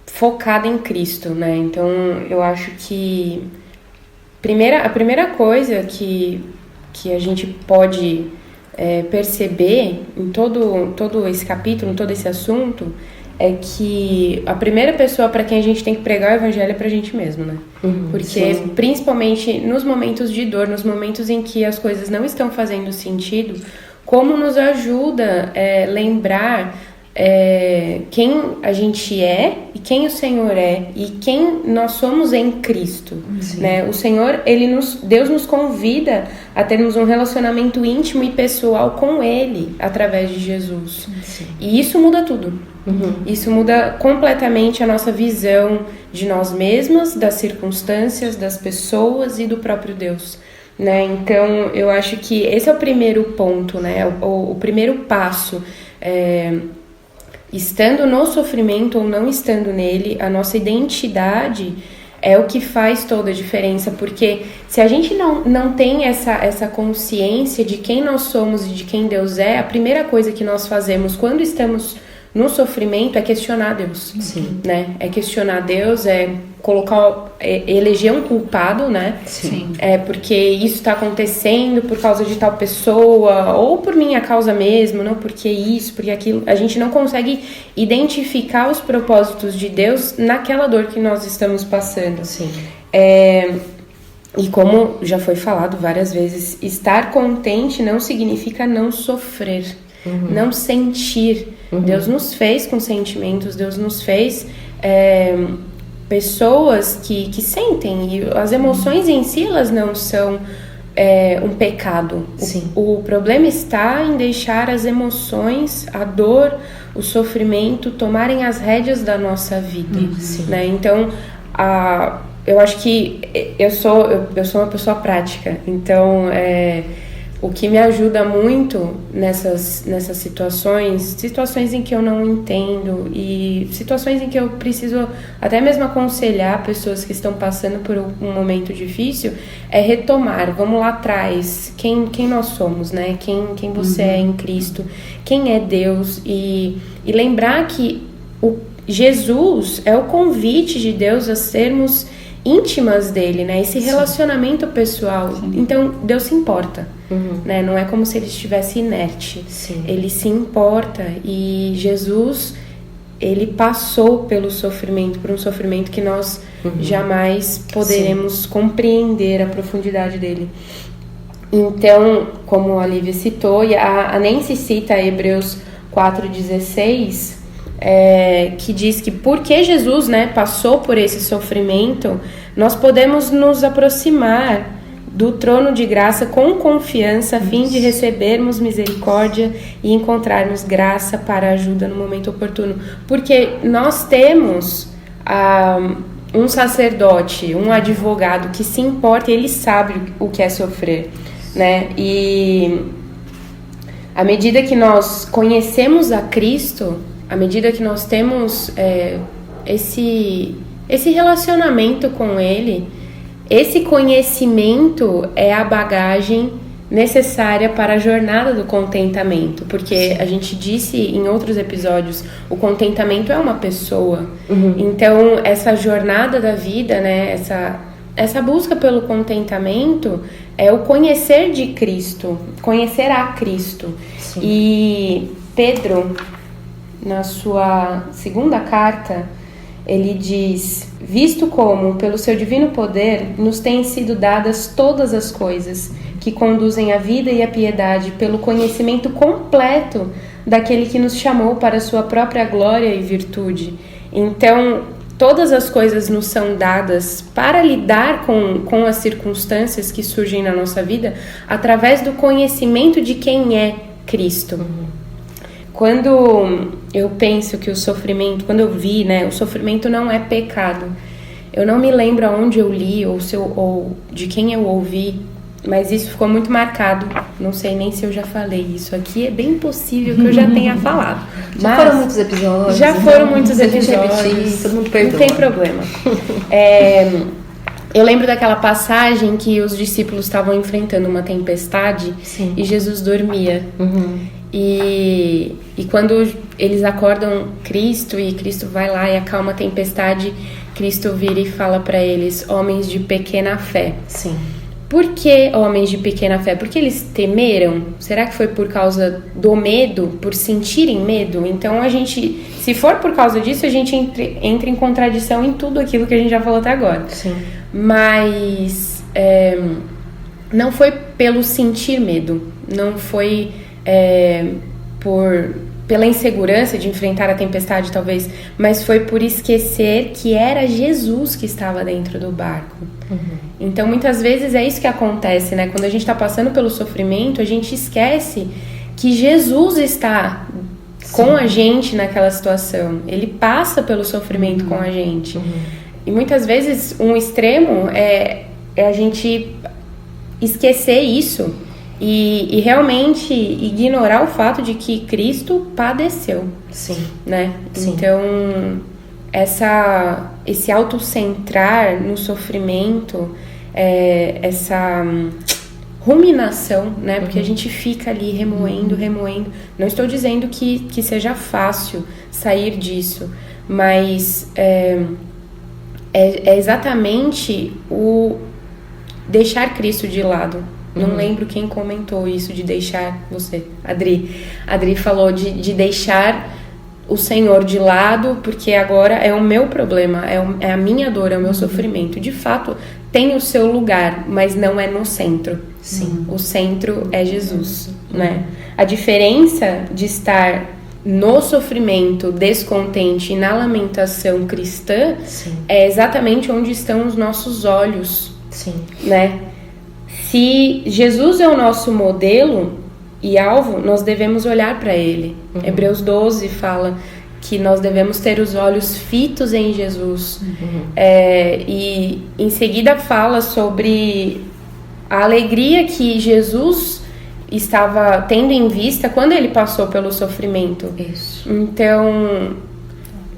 S4: focada em Cristo, né? Então eu acho que a primeira coisa que a gente pode perceber em todo esse capítulo, em todo esse assunto, é que a primeira pessoa para quem a gente tem que pregar o evangelho é pra gente mesmo, né? Porque principalmente nos momentos de dor, nos momentos em que as coisas não estão fazendo sentido, como nos ajuda lembrar quem a gente é e quem o Senhor é e quem nós somos em Cristo, né? O Senhor, Deus nos convida a termos um relacionamento íntimo e pessoal com Ele através de Jesus. E isso muda tudo. Isso muda completamente a nossa visão de nós mesmos, das circunstâncias, das pessoas e do próprio Deus, né? Então eu acho que esse é o primeiro ponto, né? O primeiro passo. Estando no sofrimento ou não estando nele, a nossa identidade é o que faz toda a diferença, porque se a gente não tem essa consciência de quem nós somos e de quem Deus é, a primeira coisa que nós fazemos quando estamos no sofrimento é questionar Deus, né? É questionar Deus, eleger um culpado, né? Porque isso está acontecendo por causa de tal pessoa, ou por minha causa mesmo, não porque isso, porque aquilo. A gente não consegue identificar os propósitos de Deus naquela dor que nós estamos passando. E como já foi falado várias vezes, estar contente não significa não sofrer, não sentir. Deus nos fez com sentimentos, Deus nos fez pessoas que sentem, e as emoções em si elas não são um pecado. O problema está em deixar as emoções, a dor, o sofrimento tomarem as rédeas da nossa vida, né? Então eu acho que eu sou uma pessoa prática, então o que me ajuda muito nessas situações em que eu não entendo e situações em que eu preciso até mesmo aconselhar pessoas que estão passando por um momento difícil, é retomar, vamos lá atrás, quem nós somos, né? Quem você é em Cristo, quem é Deus, e lembrar que Jesus é o convite de Deus a sermos íntimas dele, né? Esse relacionamento pessoal. Então Deus se importa, né? Não é como se ele estivesse inerte. Ele se importa, e Jesus, ele passou por um sofrimento que nós jamais poderemos compreender a profundidade dele. Então, como a Lívia citou, e a Nancy cita Hebreus 4,16, que diz que porque Jesus, né, passou por esse sofrimento, nós podemos nos aproximar do trono de graça com confiança, a fim de recebermos misericórdia e encontrarmos graça para ajuda no momento oportuno. Porque nós temos um sacerdote, um advogado que se importa, ele sabe o que é sofrer, né? E à medida que nós conhecemos a Cristo, à medida que nós temos esse relacionamento com Ele, esse conhecimento é a bagagem necessária para a jornada do contentamento, porque a gente disse em outros episódios, o contentamento é uma pessoa. Então essa jornada da vida, né, essa busca pelo contentamento é o conhecer de Cristo, conhecer a Cristo. Sim. E Pedro, na sua segunda carta, ele diz: visto como, pelo seu divino poder, nos têm sido dadas todas as coisas que conduzem à vida e à piedade, pelo conhecimento completo daquele que nos chamou para a sua própria glória e virtude. Então, todas as coisas nos são dadas para lidar com as circunstâncias que surgem na nossa vida através do conhecimento de quem é Cristo. Quando eu penso que o sofrimento, quando eu vi, né, o sofrimento não é pecado, eu não me lembro aonde eu li ou de quem eu ouvi, mas isso ficou muito marcado. Não sei nem se eu já falei isso aqui, é bem possível que eu já tenha falado.
S1: Já foram muitos episódios.
S4: Já foram muitos episódios.
S1: Repetir, todo mundo perdoa.
S4: Não tem problema. Eu lembro daquela passagem que os discípulos estavam enfrentando uma tempestade. Sim. E Jesus dormia. E quando eles acordam Cristo e Cristo vai lá e acalma a tempestade, Cristo vira e fala para eles: homens de pequena fé. Sim. Por que homens de pequena fé? Porque eles temeram? Será que foi por causa do medo, por sentirem medo? Então se for por causa disso, a gente entra em contradição em tudo aquilo que a gente já falou até agora. Sim. Mas não foi pelo sentir medo, não foi pela insegurança de enfrentar a tempestade, talvez, mas foi por esquecer que era Jesus que estava dentro do barco. Então, muitas vezes é isso que acontece, né? Quando a gente está passando pelo sofrimento, a gente esquece que Jesus está com a gente naquela situação. Ele passa pelo sofrimento com a gente. E muitas vezes um extremo é a gente esquecer isso e realmente ignorar o fato de que Cristo padeceu. Sim. Né? Sim. Então, esse autocentrar no sofrimento, essa ruminação, né? Porque a gente fica ali remoendo. Não estou dizendo que seja fácil sair disso, mas é exatamente o deixar Cristo de lado. Não lembro quem comentou isso de deixar você. Adri falou de deixar o Senhor de lado, porque agora é o meu problema, é a minha dor, é o meu sofrimento. De fato, tem o seu lugar, mas não é no centro. Sim. O centro é Jesus, né? A diferença de estar no sofrimento, descontente e na lamentação cristã é exatamente onde estão os nossos olhos. Sim. Né? Se Jesus é o nosso modelo e alvo, nós devemos olhar para Ele. Hebreus 12 fala que nós devemos ter os olhos fitos em Jesus. E em seguida fala sobre a alegria que Jesus estava tendo em vista quando Ele passou pelo sofrimento. Isso. Então,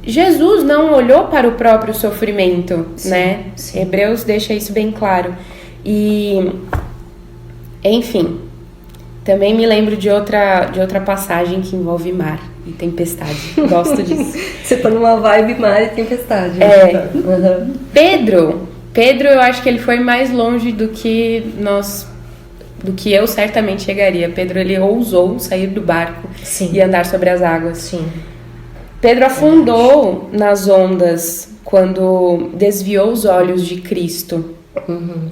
S4: Jesus não olhou para o próprio sofrimento, né? Sim. Hebreus deixa isso bem claro. E, enfim, também me lembro de outra passagem que envolve mar e tempestade. Gosto disso.
S1: Você tá numa vibe mar e tempestade.
S4: Pedro, eu acho que ele foi mais longe do que eu certamente chegaria. Pedro, ele ousou sair do barco e andar sobre as águas. Sim. Pedro afundou nas ondas quando desviou os olhos de Cristo.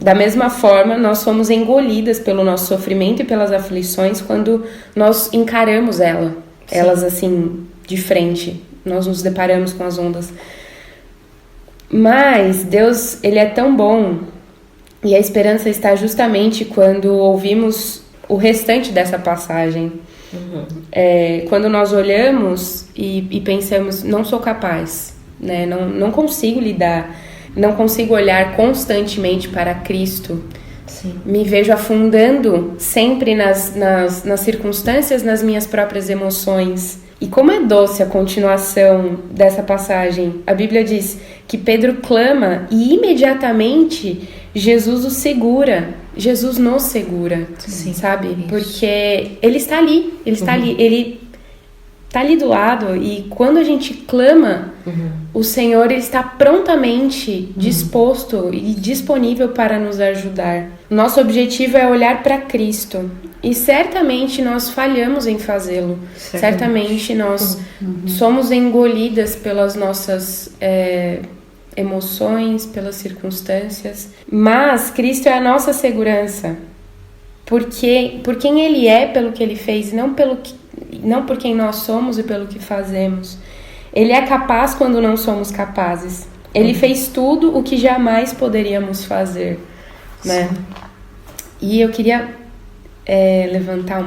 S4: Da mesma forma, nós fomos engolidas pelo nosso sofrimento e pelas aflições quando nós encaramos elas assim, de frente. Nós nos deparamos com as ondas. Mas Deus, Ele é tão bom E a esperança está justamente quando ouvimos o restante dessa passagem. Quando nós olhamos e pensamos, não sou capaz, né? Não consigo lidar, não consigo olhar constantemente para Cristo.
S1: Sim.
S4: Me vejo afundando sempre nas circunstâncias, nas minhas próprias emoções. E como é doce a continuação dessa passagem. A Bíblia diz que Pedro clama e imediatamente Jesus o segura. Jesus nos segura,
S1: Sim,
S4: sabe?
S1: isso.
S4: Porque ele está ali, ele está ali do lado, e quando a gente clama, o Senhor, ele está prontamente disposto e disponível para nos ajudar. Nosso objetivo é olhar para Cristo, e certamente nós falhamos em fazê-lo. Certamente nós somos engolidas pelas nossas emoções, pelas circunstâncias, mas Cristo é a nossa segurança, porque por quem Ele é, pelo que Ele fez, e não por quem nós somos e pelo que fazemos. Ele é capaz quando não somos capazes. Ele fez tudo o que jamais poderíamos fazer, né? E eu queria levantar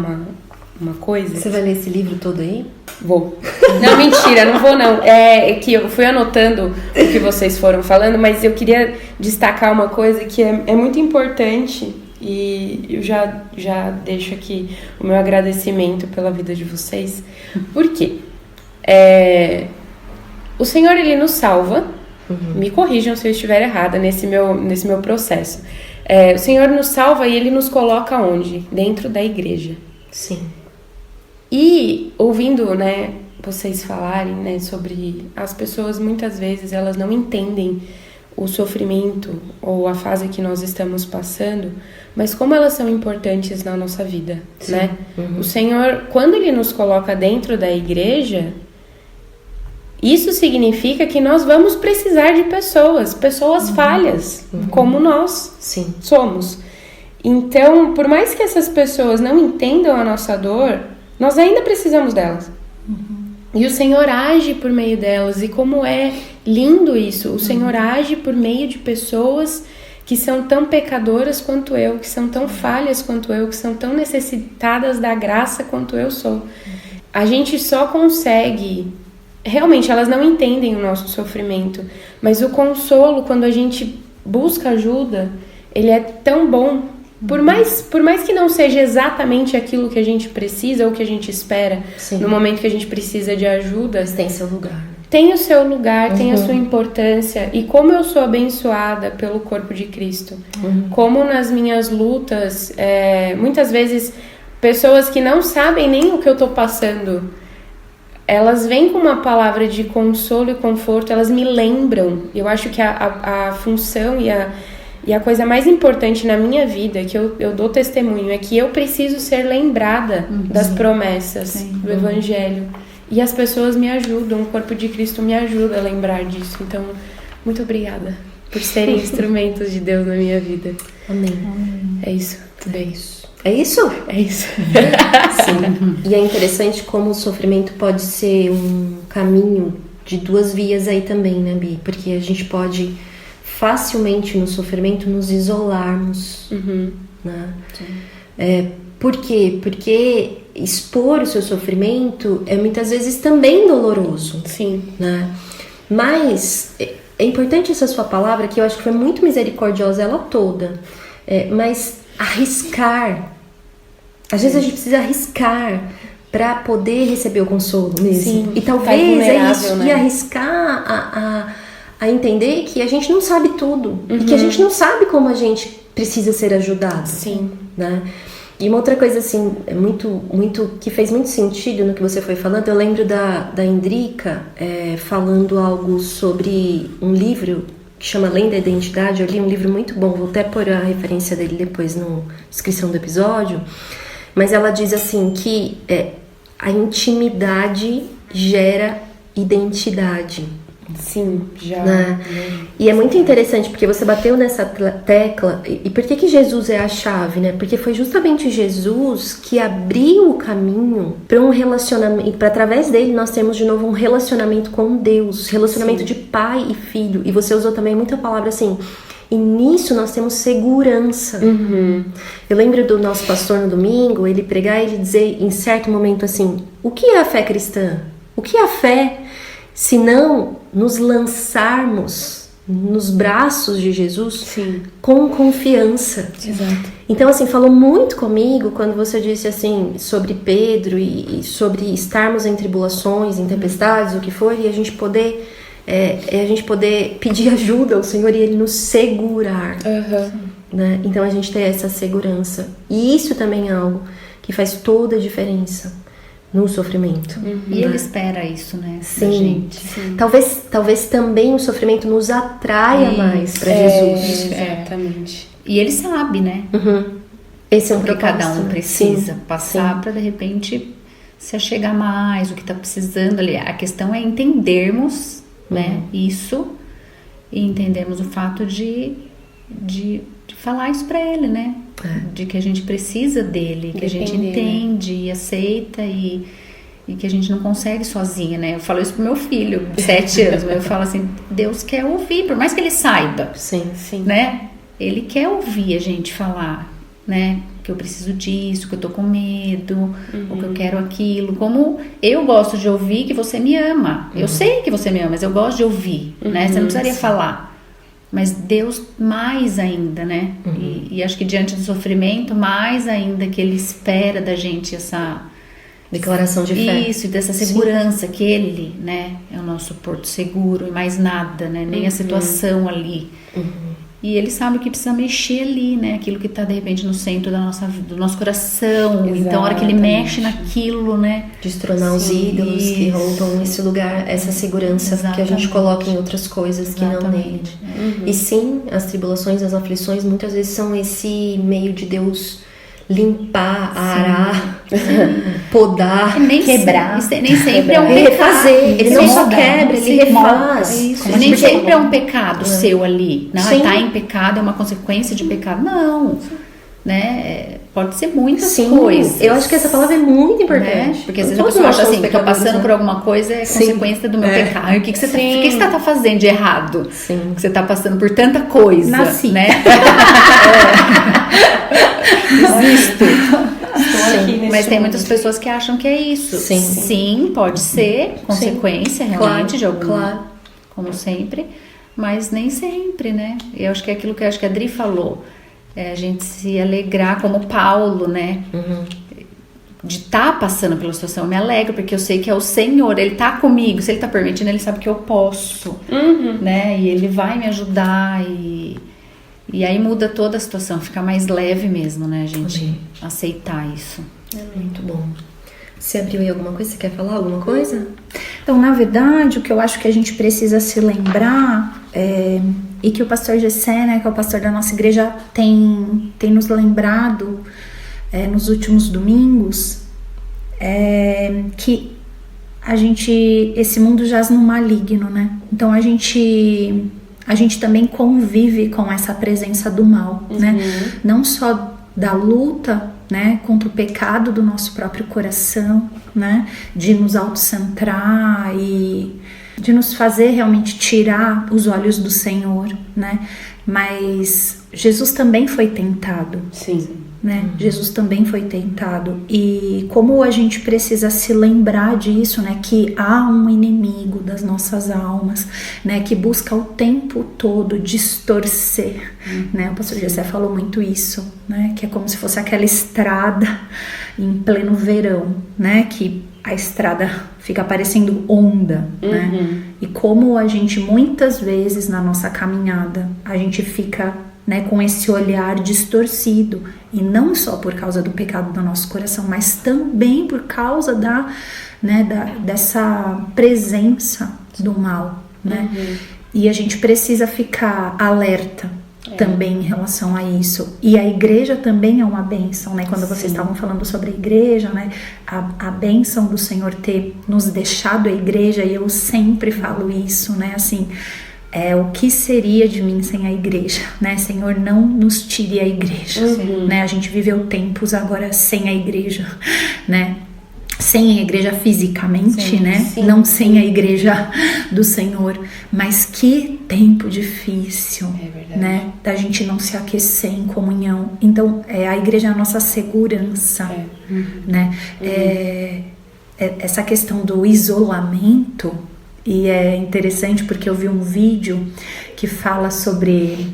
S4: uma coisa.
S1: Você vai ler esse livro todo aí?
S4: Vou. Não, mentira, não vou não. É que eu fui anotando o que vocês foram falando, mas eu queria destacar uma coisa que é muito importante, e eu já deixo aqui o meu agradecimento pela vida de vocês. Por quê? O Senhor, Ele nos salva. Me corrijam se eu estiver errada nesse meu processo. O Senhor nos salva e Ele nos coloca onde? Dentro da igreja.
S1: Sim.
S4: E ouvindo, né, vocês falarem, né, sobre as pessoas, muitas vezes elas não entendem o sofrimento ou a fase que nós estamos passando, mas como elas são importantes na nossa vida, né? O Senhor, quando Ele nos coloca dentro da igreja, isso significa que nós vamos precisar de pessoas falhas, como nós somos. Então, por mais que essas pessoas não entendam a nossa dor, nós ainda precisamos delas. E o Senhor age por meio delas. E como é lindo isso. O Senhor age por meio de pessoas que são tão pecadoras quanto eu, que são tão falhas quanto eu, que são tão necessitadas da graça quanto eu sou. A gente só consegue... Realmente, elas não entendem o nosso sofrimento. Mas o consolo, quando a gente busca ajuda, ele é tão bom. Por mais que não seja exatamente aquilo que a gente precisa ou que a gente espera, no momento que a gente precisa de ajuda,
S1: Mas tem seu lugar.
S4: Tem o seu lugar, tem a sua importância. E como eu sou abençoada pelo corpo de Cristo, como nas minhas lutas, muitas vezes pessoas que não sabem nem o que eu estou passando, elas vêm com uma palavra de consolo e conforto, elas me lembram. Eu acho que a função e a coisa mais importante na minha vida, que eu dou testemunho, é que eu preciso ser lembrada das promessas do Evangelho. E as pessoas me ajudam, o corpo de Cristo me ajuda a lembrar disso. Então, muito obrigada por serem instrumentos de Deus na minha vida.
S1: Amém.
S4: É isso. Tudo bem.
S1: É isso?
S4: É isso.
S1: Sim. E é interessante como o sofrimento pode ser um caminho de duas vias aí também, né, Bi? Porque a gente pode facilmente no sofrimento nos isolarmos, né? Por quê? Porque expor o seu sofrimento é muitas vezes também doloroso.
S4: Sim.
S1: Né? Mas é importante essa sua palavra, que eu acho que foi muito misericordiosa ela toda. Mas arriscar. Às vezes a gente precisa arriscar para poder receber o consolo mesmo.
S4: Sim,
S1: e talvez é isso,
S4: né?
S1: E arriscar a entender que a gente não sabe tudo. E que a gente não sabe como a gente precisa ser ajudado.
S4: Sim.
S1: Né? E uma outra coisa assim, que fez muito sentido no que você foi falando, eu lembro da Indrica falando algo sobre um livro que chama Além da Identidade. Eu li um livro muito bom, vou até pôr a referência dele depois na descrição do episódio, mas ela diz assim que a intimidade gera identidade.
S4: Sim, já.
S1: Né? E é muito interessante porque você bateu nessa tecla. E por que Jesus é a chave, né? Porque foi justamente Jesus que abriu o caminho para um relacionamento, para através dele nós temos de novo um relacionamento com Deus, relacionamento de pai e filho. E você usou também muita palavra assim, E nisso nós temos segurança. Eu lembro do nosso pastor no domingo, ele pregar e ele dizer em certo momento assim: o que é a fé cristã? O que é a fé se não nos lançarmos nos braços de Jesus com confiança?
S4: Exato.
S1: Então, assim, falou muito comigo quando você disse assim sobre Pedro e sobre estarmos em tribulações, em tempestades, o que for, e a gente poder pedir ajuda ao Senhor e Ele nos segurar, né? Então a gente ter essa segurança, e isso também é algo que faz toda a diferença no sofrimento.
S3: E Ele espera isso, né?
S1: Sim.
S3: Da gente.
S1: Talvez também o sofrimento nos atraia mais para Jesus.
S4: Exatamente.
S3: E Ele sabe, né?
S1: Esse é um
S3: Porque
S1: propósito,
S3: cada um
S1: né?
S3: precisa
S1: Sim,
S3: passar para de repente se achegar mais, o que está precisando ali. A questão é entendermos, né, isso, e entendermos o fato de falar isso para ele, né? De que a gente precisa dele, que a gente entende e aceita e que a gente não consegue sozinha, né? Eu falo isso pro meu filho, de 7 anos, mas eu falo assim: Deus quer ouvir, por mais que ele saiba,
S1: Sim.
S3: né? Ele quer ouvir a gente falar, né? Que eu preciso disso, que eu tô com medo, ou que eu quero aquilo. Como eu gosto de ouvir que você me ama. Eu sei que você me ama, mas eu gosto de ouvir, né? Você não precisaria falar. Mas Deus mais ainda, né? E acho que diante do sofrimento, mais ainda que Ele espera da gente essa
S1: Declaração de fé.
S3: Isso, e dessa segurança que Ele, né? É o nosso porto seguro e mais nada, né? Nem a situação ali. E Ele sabe o que precisa mexer ali, né? Aquilo que está de repente no centro do nosso coração. Então, a hora que Ele mexe naquilo, né?
S1: Destronar os ídolos que roubam esse lugar, essa segurança que a gente coloca em outras coisas que não nele. E sim, as tribulações, as aflições, muitas vezes são esse meio de Deus limpar, arar, podar,
S3: quebrar. Nem sempre é um
S1: e
S3: pecado.
S1: Refazer. Ele não só quebra, ele refaz.
S3: Isso. Nem sempre é um pecado seu ali. Não, tá em pecado, é uma consequência de pecado. Não. Né? Pode ser muitas coisas.
S1: Eu acho que essa palavra é muito importante.
S3: Né? Porque às vezes a pessoa acha assim, tô passando por alguma coisa, é consequência do meu pecado. O que você tá fazendo de errado?
S1: Sim.
S3: Que você tá passando por tanta coisa.
S2: Nasci.
S3: Né? Existo. Mas tem muitas pessoas que acham que é isso. Sim, pode ser consequência realmente de algum, como sempre, mas nem sempre, né? Eu acho que é aquilo que a Adri falou, é a gente se alegrar como Paulo, né? De estar passando pela situação. Eu me alegro porque eu sei que é o Senhor, Ele tá comigo. Se Ele tá permitindo, Ele sabe que eu posso, né? E Ele vai me ajudar e aí muda toda a situação, fica mais leve mesmo, né? A gente aceitar isso.
S1: Muito bom. Você abriu aí alguma coisa? Você quer falar alguma coisa?
S2: Então, na verdade, o que eu acho que a gente precisa se lembrar e que o pastor Gessé, né, que é o pastor da nossa igreja, tem nos lembrado nos últimos domingos, que esse mundo jaz no maligno, né? Então a gente também convive com essa presença do mal, né? Não só da luta, né, contra o pecado do nosso próprio coração, né? De nos autocentrar e de nos fazer realmente tirar os olhos do Senhor, né? Mas Jesus também foi tentado.
S4: Sim.
S2: Né? Jesus também foi tentado, e como a gente precisa se lembrar disso, né? Que há um inimigo das nossas almas, né? Que busca o tempo todo distorcer, né? O pastor Gessé falou muito isso, né? Que é como se fosse aquela estrada em pleno verão, né? Que a estrada fica parecendo onda, né? E como a gente muitas vezes na nossa caminhada a gente fica, né, com esse olhar distorcido, e não só por causa do pecado do nosso coração, mas também por causa dessa presença do mal, né? E a gente precisa ficar alerta também em relação a isso. E a igreja também é uma bênção, né? Quando vocês estavam falando sobre a igreja, né? A bênção do Senhor ter nos deixado a igreja, e eu sempre falo isso, né? Assim, o que seria de mim sem a igreja, né? Senhor, não nos tire a igreja, né? A gente viveu tempos agora sem a igreja, né? sem a igreja fisicamente,
S3: Sim,
S2: né?
S1: sim.
S2: Não sem a igreja do Senhor. Mas que tempo difícil,
S4: É verdade.
S2: né? Da gente não se aquecer em comunhão. Então, a igreja é a nossa segurança, né? Essa questão do isolamento, e é interessante porque eu vi um vídeo que fala sobre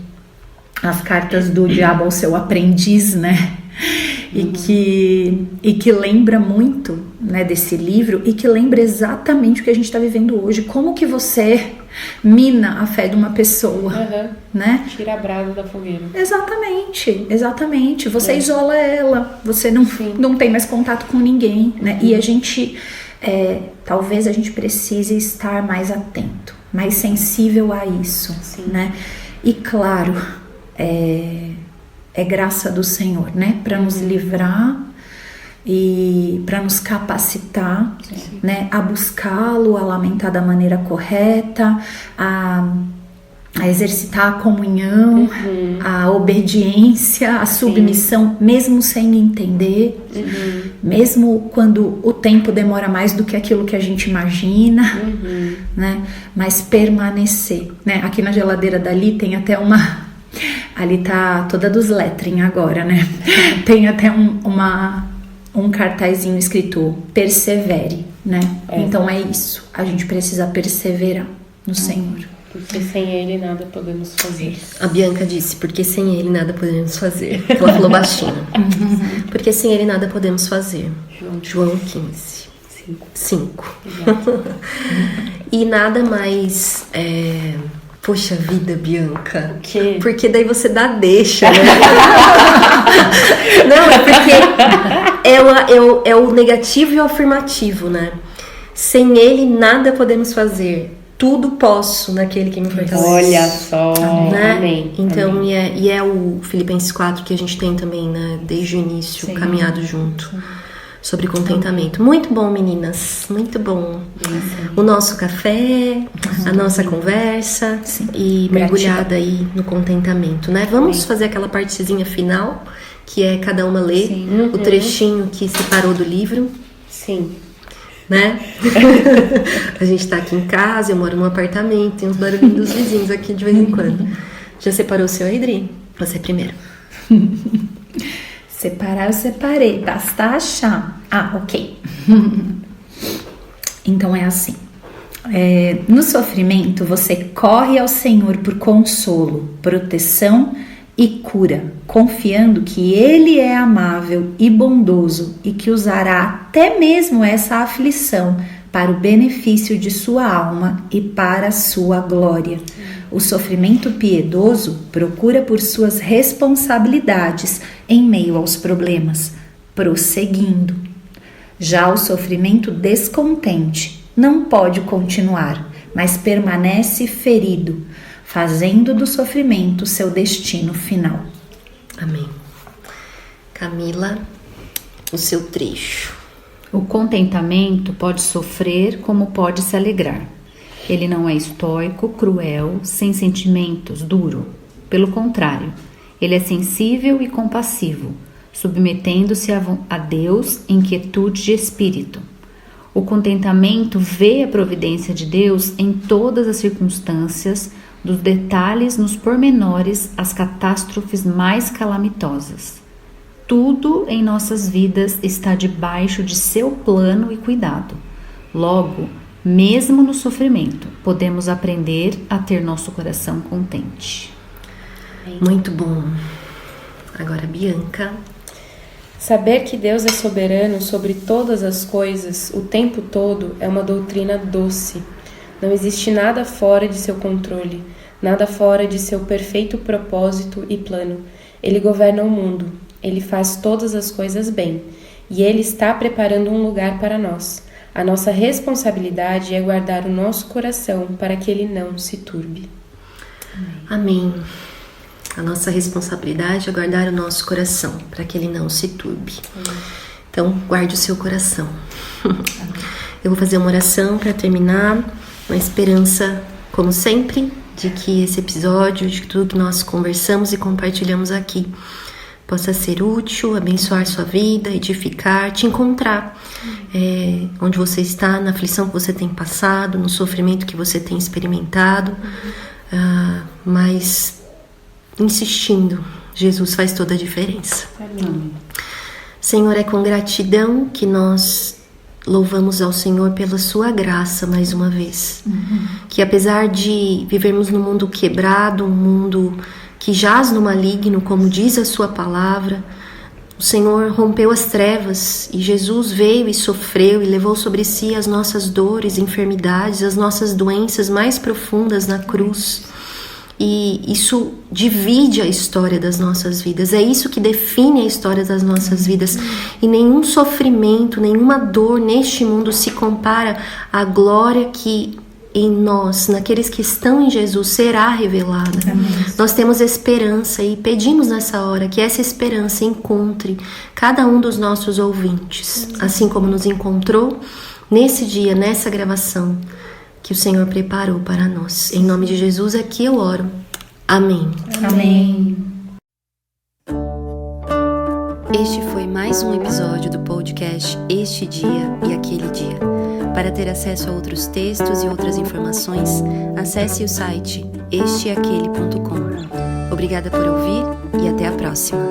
S2: as cartas do diabo ao seu aprendiz, né? E que lembra muito, né, desse livro, e que lembra exatamente o que a gente está vivendo hoje. Como que você mina a fé de uma pessoa, né?
S4: Tira a brasa da fogueira.
S2: Exatamente. Você isola ela, você não tem mais contato com ninguém, né? E a gente, talvez a gente precise estar mais atento, mais sensível a isso, né? E claro, é graça do Senhor, né? Para nos livrar e para nos capacitar, né? A buscá-lo, a lamentar da maneira correta, a exercitar a comunhão, a obediência, a submissão, mesmo sem entender, mesmo quando o tempo demora mais do que aquilo que a gente imagina, né? Mas permanecer, né? Aqui na geladeira dali tem até uma... Ali tá toda dos lettering agora, né? Tem até um cartazinho escrito persevere, né? Então é isso, a gente precisa perseverar no Senhor.
S4: Porque sem Ele nada podemos fazer.
S1: A Bianca disse, porque sem ele nada podemos fazer. Ela falou baixinho. Porque sem ele nada podemos fazer. João 15. 5. E nada mais... Poxa vida, Bianca.
S4: O quê?
S1: Porque daí você dá deixa, né? Não, é porque é o negativo e o afirmativo, né? Sem ele nada podemos fazer. Tudo posso naquele que me fortalece.
S4: Olha só.
S1: Né?
S4: Amém.
S1: Então,
S4: Amém.
S1: E é o Filipenses 4 que a gente tem também, né? Desde o início, caminhado junto. Sobre contentamento. Muito bom, meninas. Muito bom. O nosso café, a nossa conversa e mergulhada aí no contentamento, né? Vamos fazer aquela partezinha final, que é cada uma ler o trechinho que separou do livro.
S4: Sim.
S1: Né? A gente tá aqui em casa, eu moro num apartamento, tem uns barulhinhos dos vizinhos aqui de vez em quando. Já separou o seu, Adri? Você primeiro.
S2: Separar eu separei, basta achar. Ok. Então é assim. No sofrimento você corre ao Senhor por consolo, proteção e cura, confiando que Ele é amável e bondoso e que usará até mesmo essa aflição para o benefício de sua alma e para a sua glória. O sofrimento piedoso procura por suas responsabilidades em meio aos problemas, prosseguindo. Já o sofrimento descontente não pode continuar, mas permanece ferido, fazendo do sofrimento seu destino final.
S1: Amém. Camila, o seu trecho.
S3: O contentamento pode sofrer como pode se alegrar. Ele não é estoico, cruel, sem sentimentos, duro. Pelo contrário, ele é sensível e compassivo, submetendo-se a Deus em quietude de espírito. O contentamento vê a providência de Deus em todas as circunstâncias, dos detalhes nos pormenores às catástrofes mais calamitosas. Tudo em nossas vidas está debaixo de seu plano e cuidado. Logo, mesmo no sofrimento, podemos aprender a ter nosso coração contente.
S1: Muito bom. Agora, Bianca.
S4: Saber que Deus é soberano sobre todas as coisas o tempo todo é uma doutrina doce. Não existe nada fora de seu controle, nada fora de seu perfeito propósito e plano. Ele governa o mundo, ele faz todas as coisas bem, e ele está preparando um lugar para nós. A nossa responsabilidade é guardar o nosso coração para que ele não se turbe.
S1: Amém. A nossa responsabilidade é guardar o nosso coração para que ele não se turbe. Então, guarde o seu coração. Eu vou fazer uma oração para terminar, na esperança, como sempre, de que esse episódio, de tudo que nós conversamos e compartilhamos aqui, possa ser útil, abençoar sua vida, edificar, te encontrar onde você está, na aflição que você tem passado, no sofrimento que você tem experimentado, mas insistindo, Jesus faz toda a diferença.
S2: Amém.
S1: Senhor, é com gratidão que nós louvamos ao Senhor pela sua graça mais uma vez. Que apesar de vivermos num mundo quebrado, um mundo que jaz no maligno, como diz a sua palavra, o Senhor rompeu as trevas e Jesus veio e sofreu e levou sobre si as nossas dores, enfermidades, as nossas doenças mais profundas na cruz. E isso divide a história das nossas vidas. É isso que define a história das nossas vidas. E nenhum sofrimento, nenhuma dor neste mundo se compara à glória que em nós, naqueles que estão em Jesus, será revelada. Nós temos esperança e pedimos nessa hora que essa esperança encontre cada um dos nossos ouvintes, assim como nos encontrou nesse dia, nessa gravação que o Senhor preparou para nós. Em nome de Jesus é que eu oro. Amém.
S3: Amém.
S1: Este foi mais um episódio do podcast Este Dia e Aquele Dia. Para ter acesso a outros textos e outras informações, acesse o site esteaquele.com. Obrigada por ouvir e até a próxima.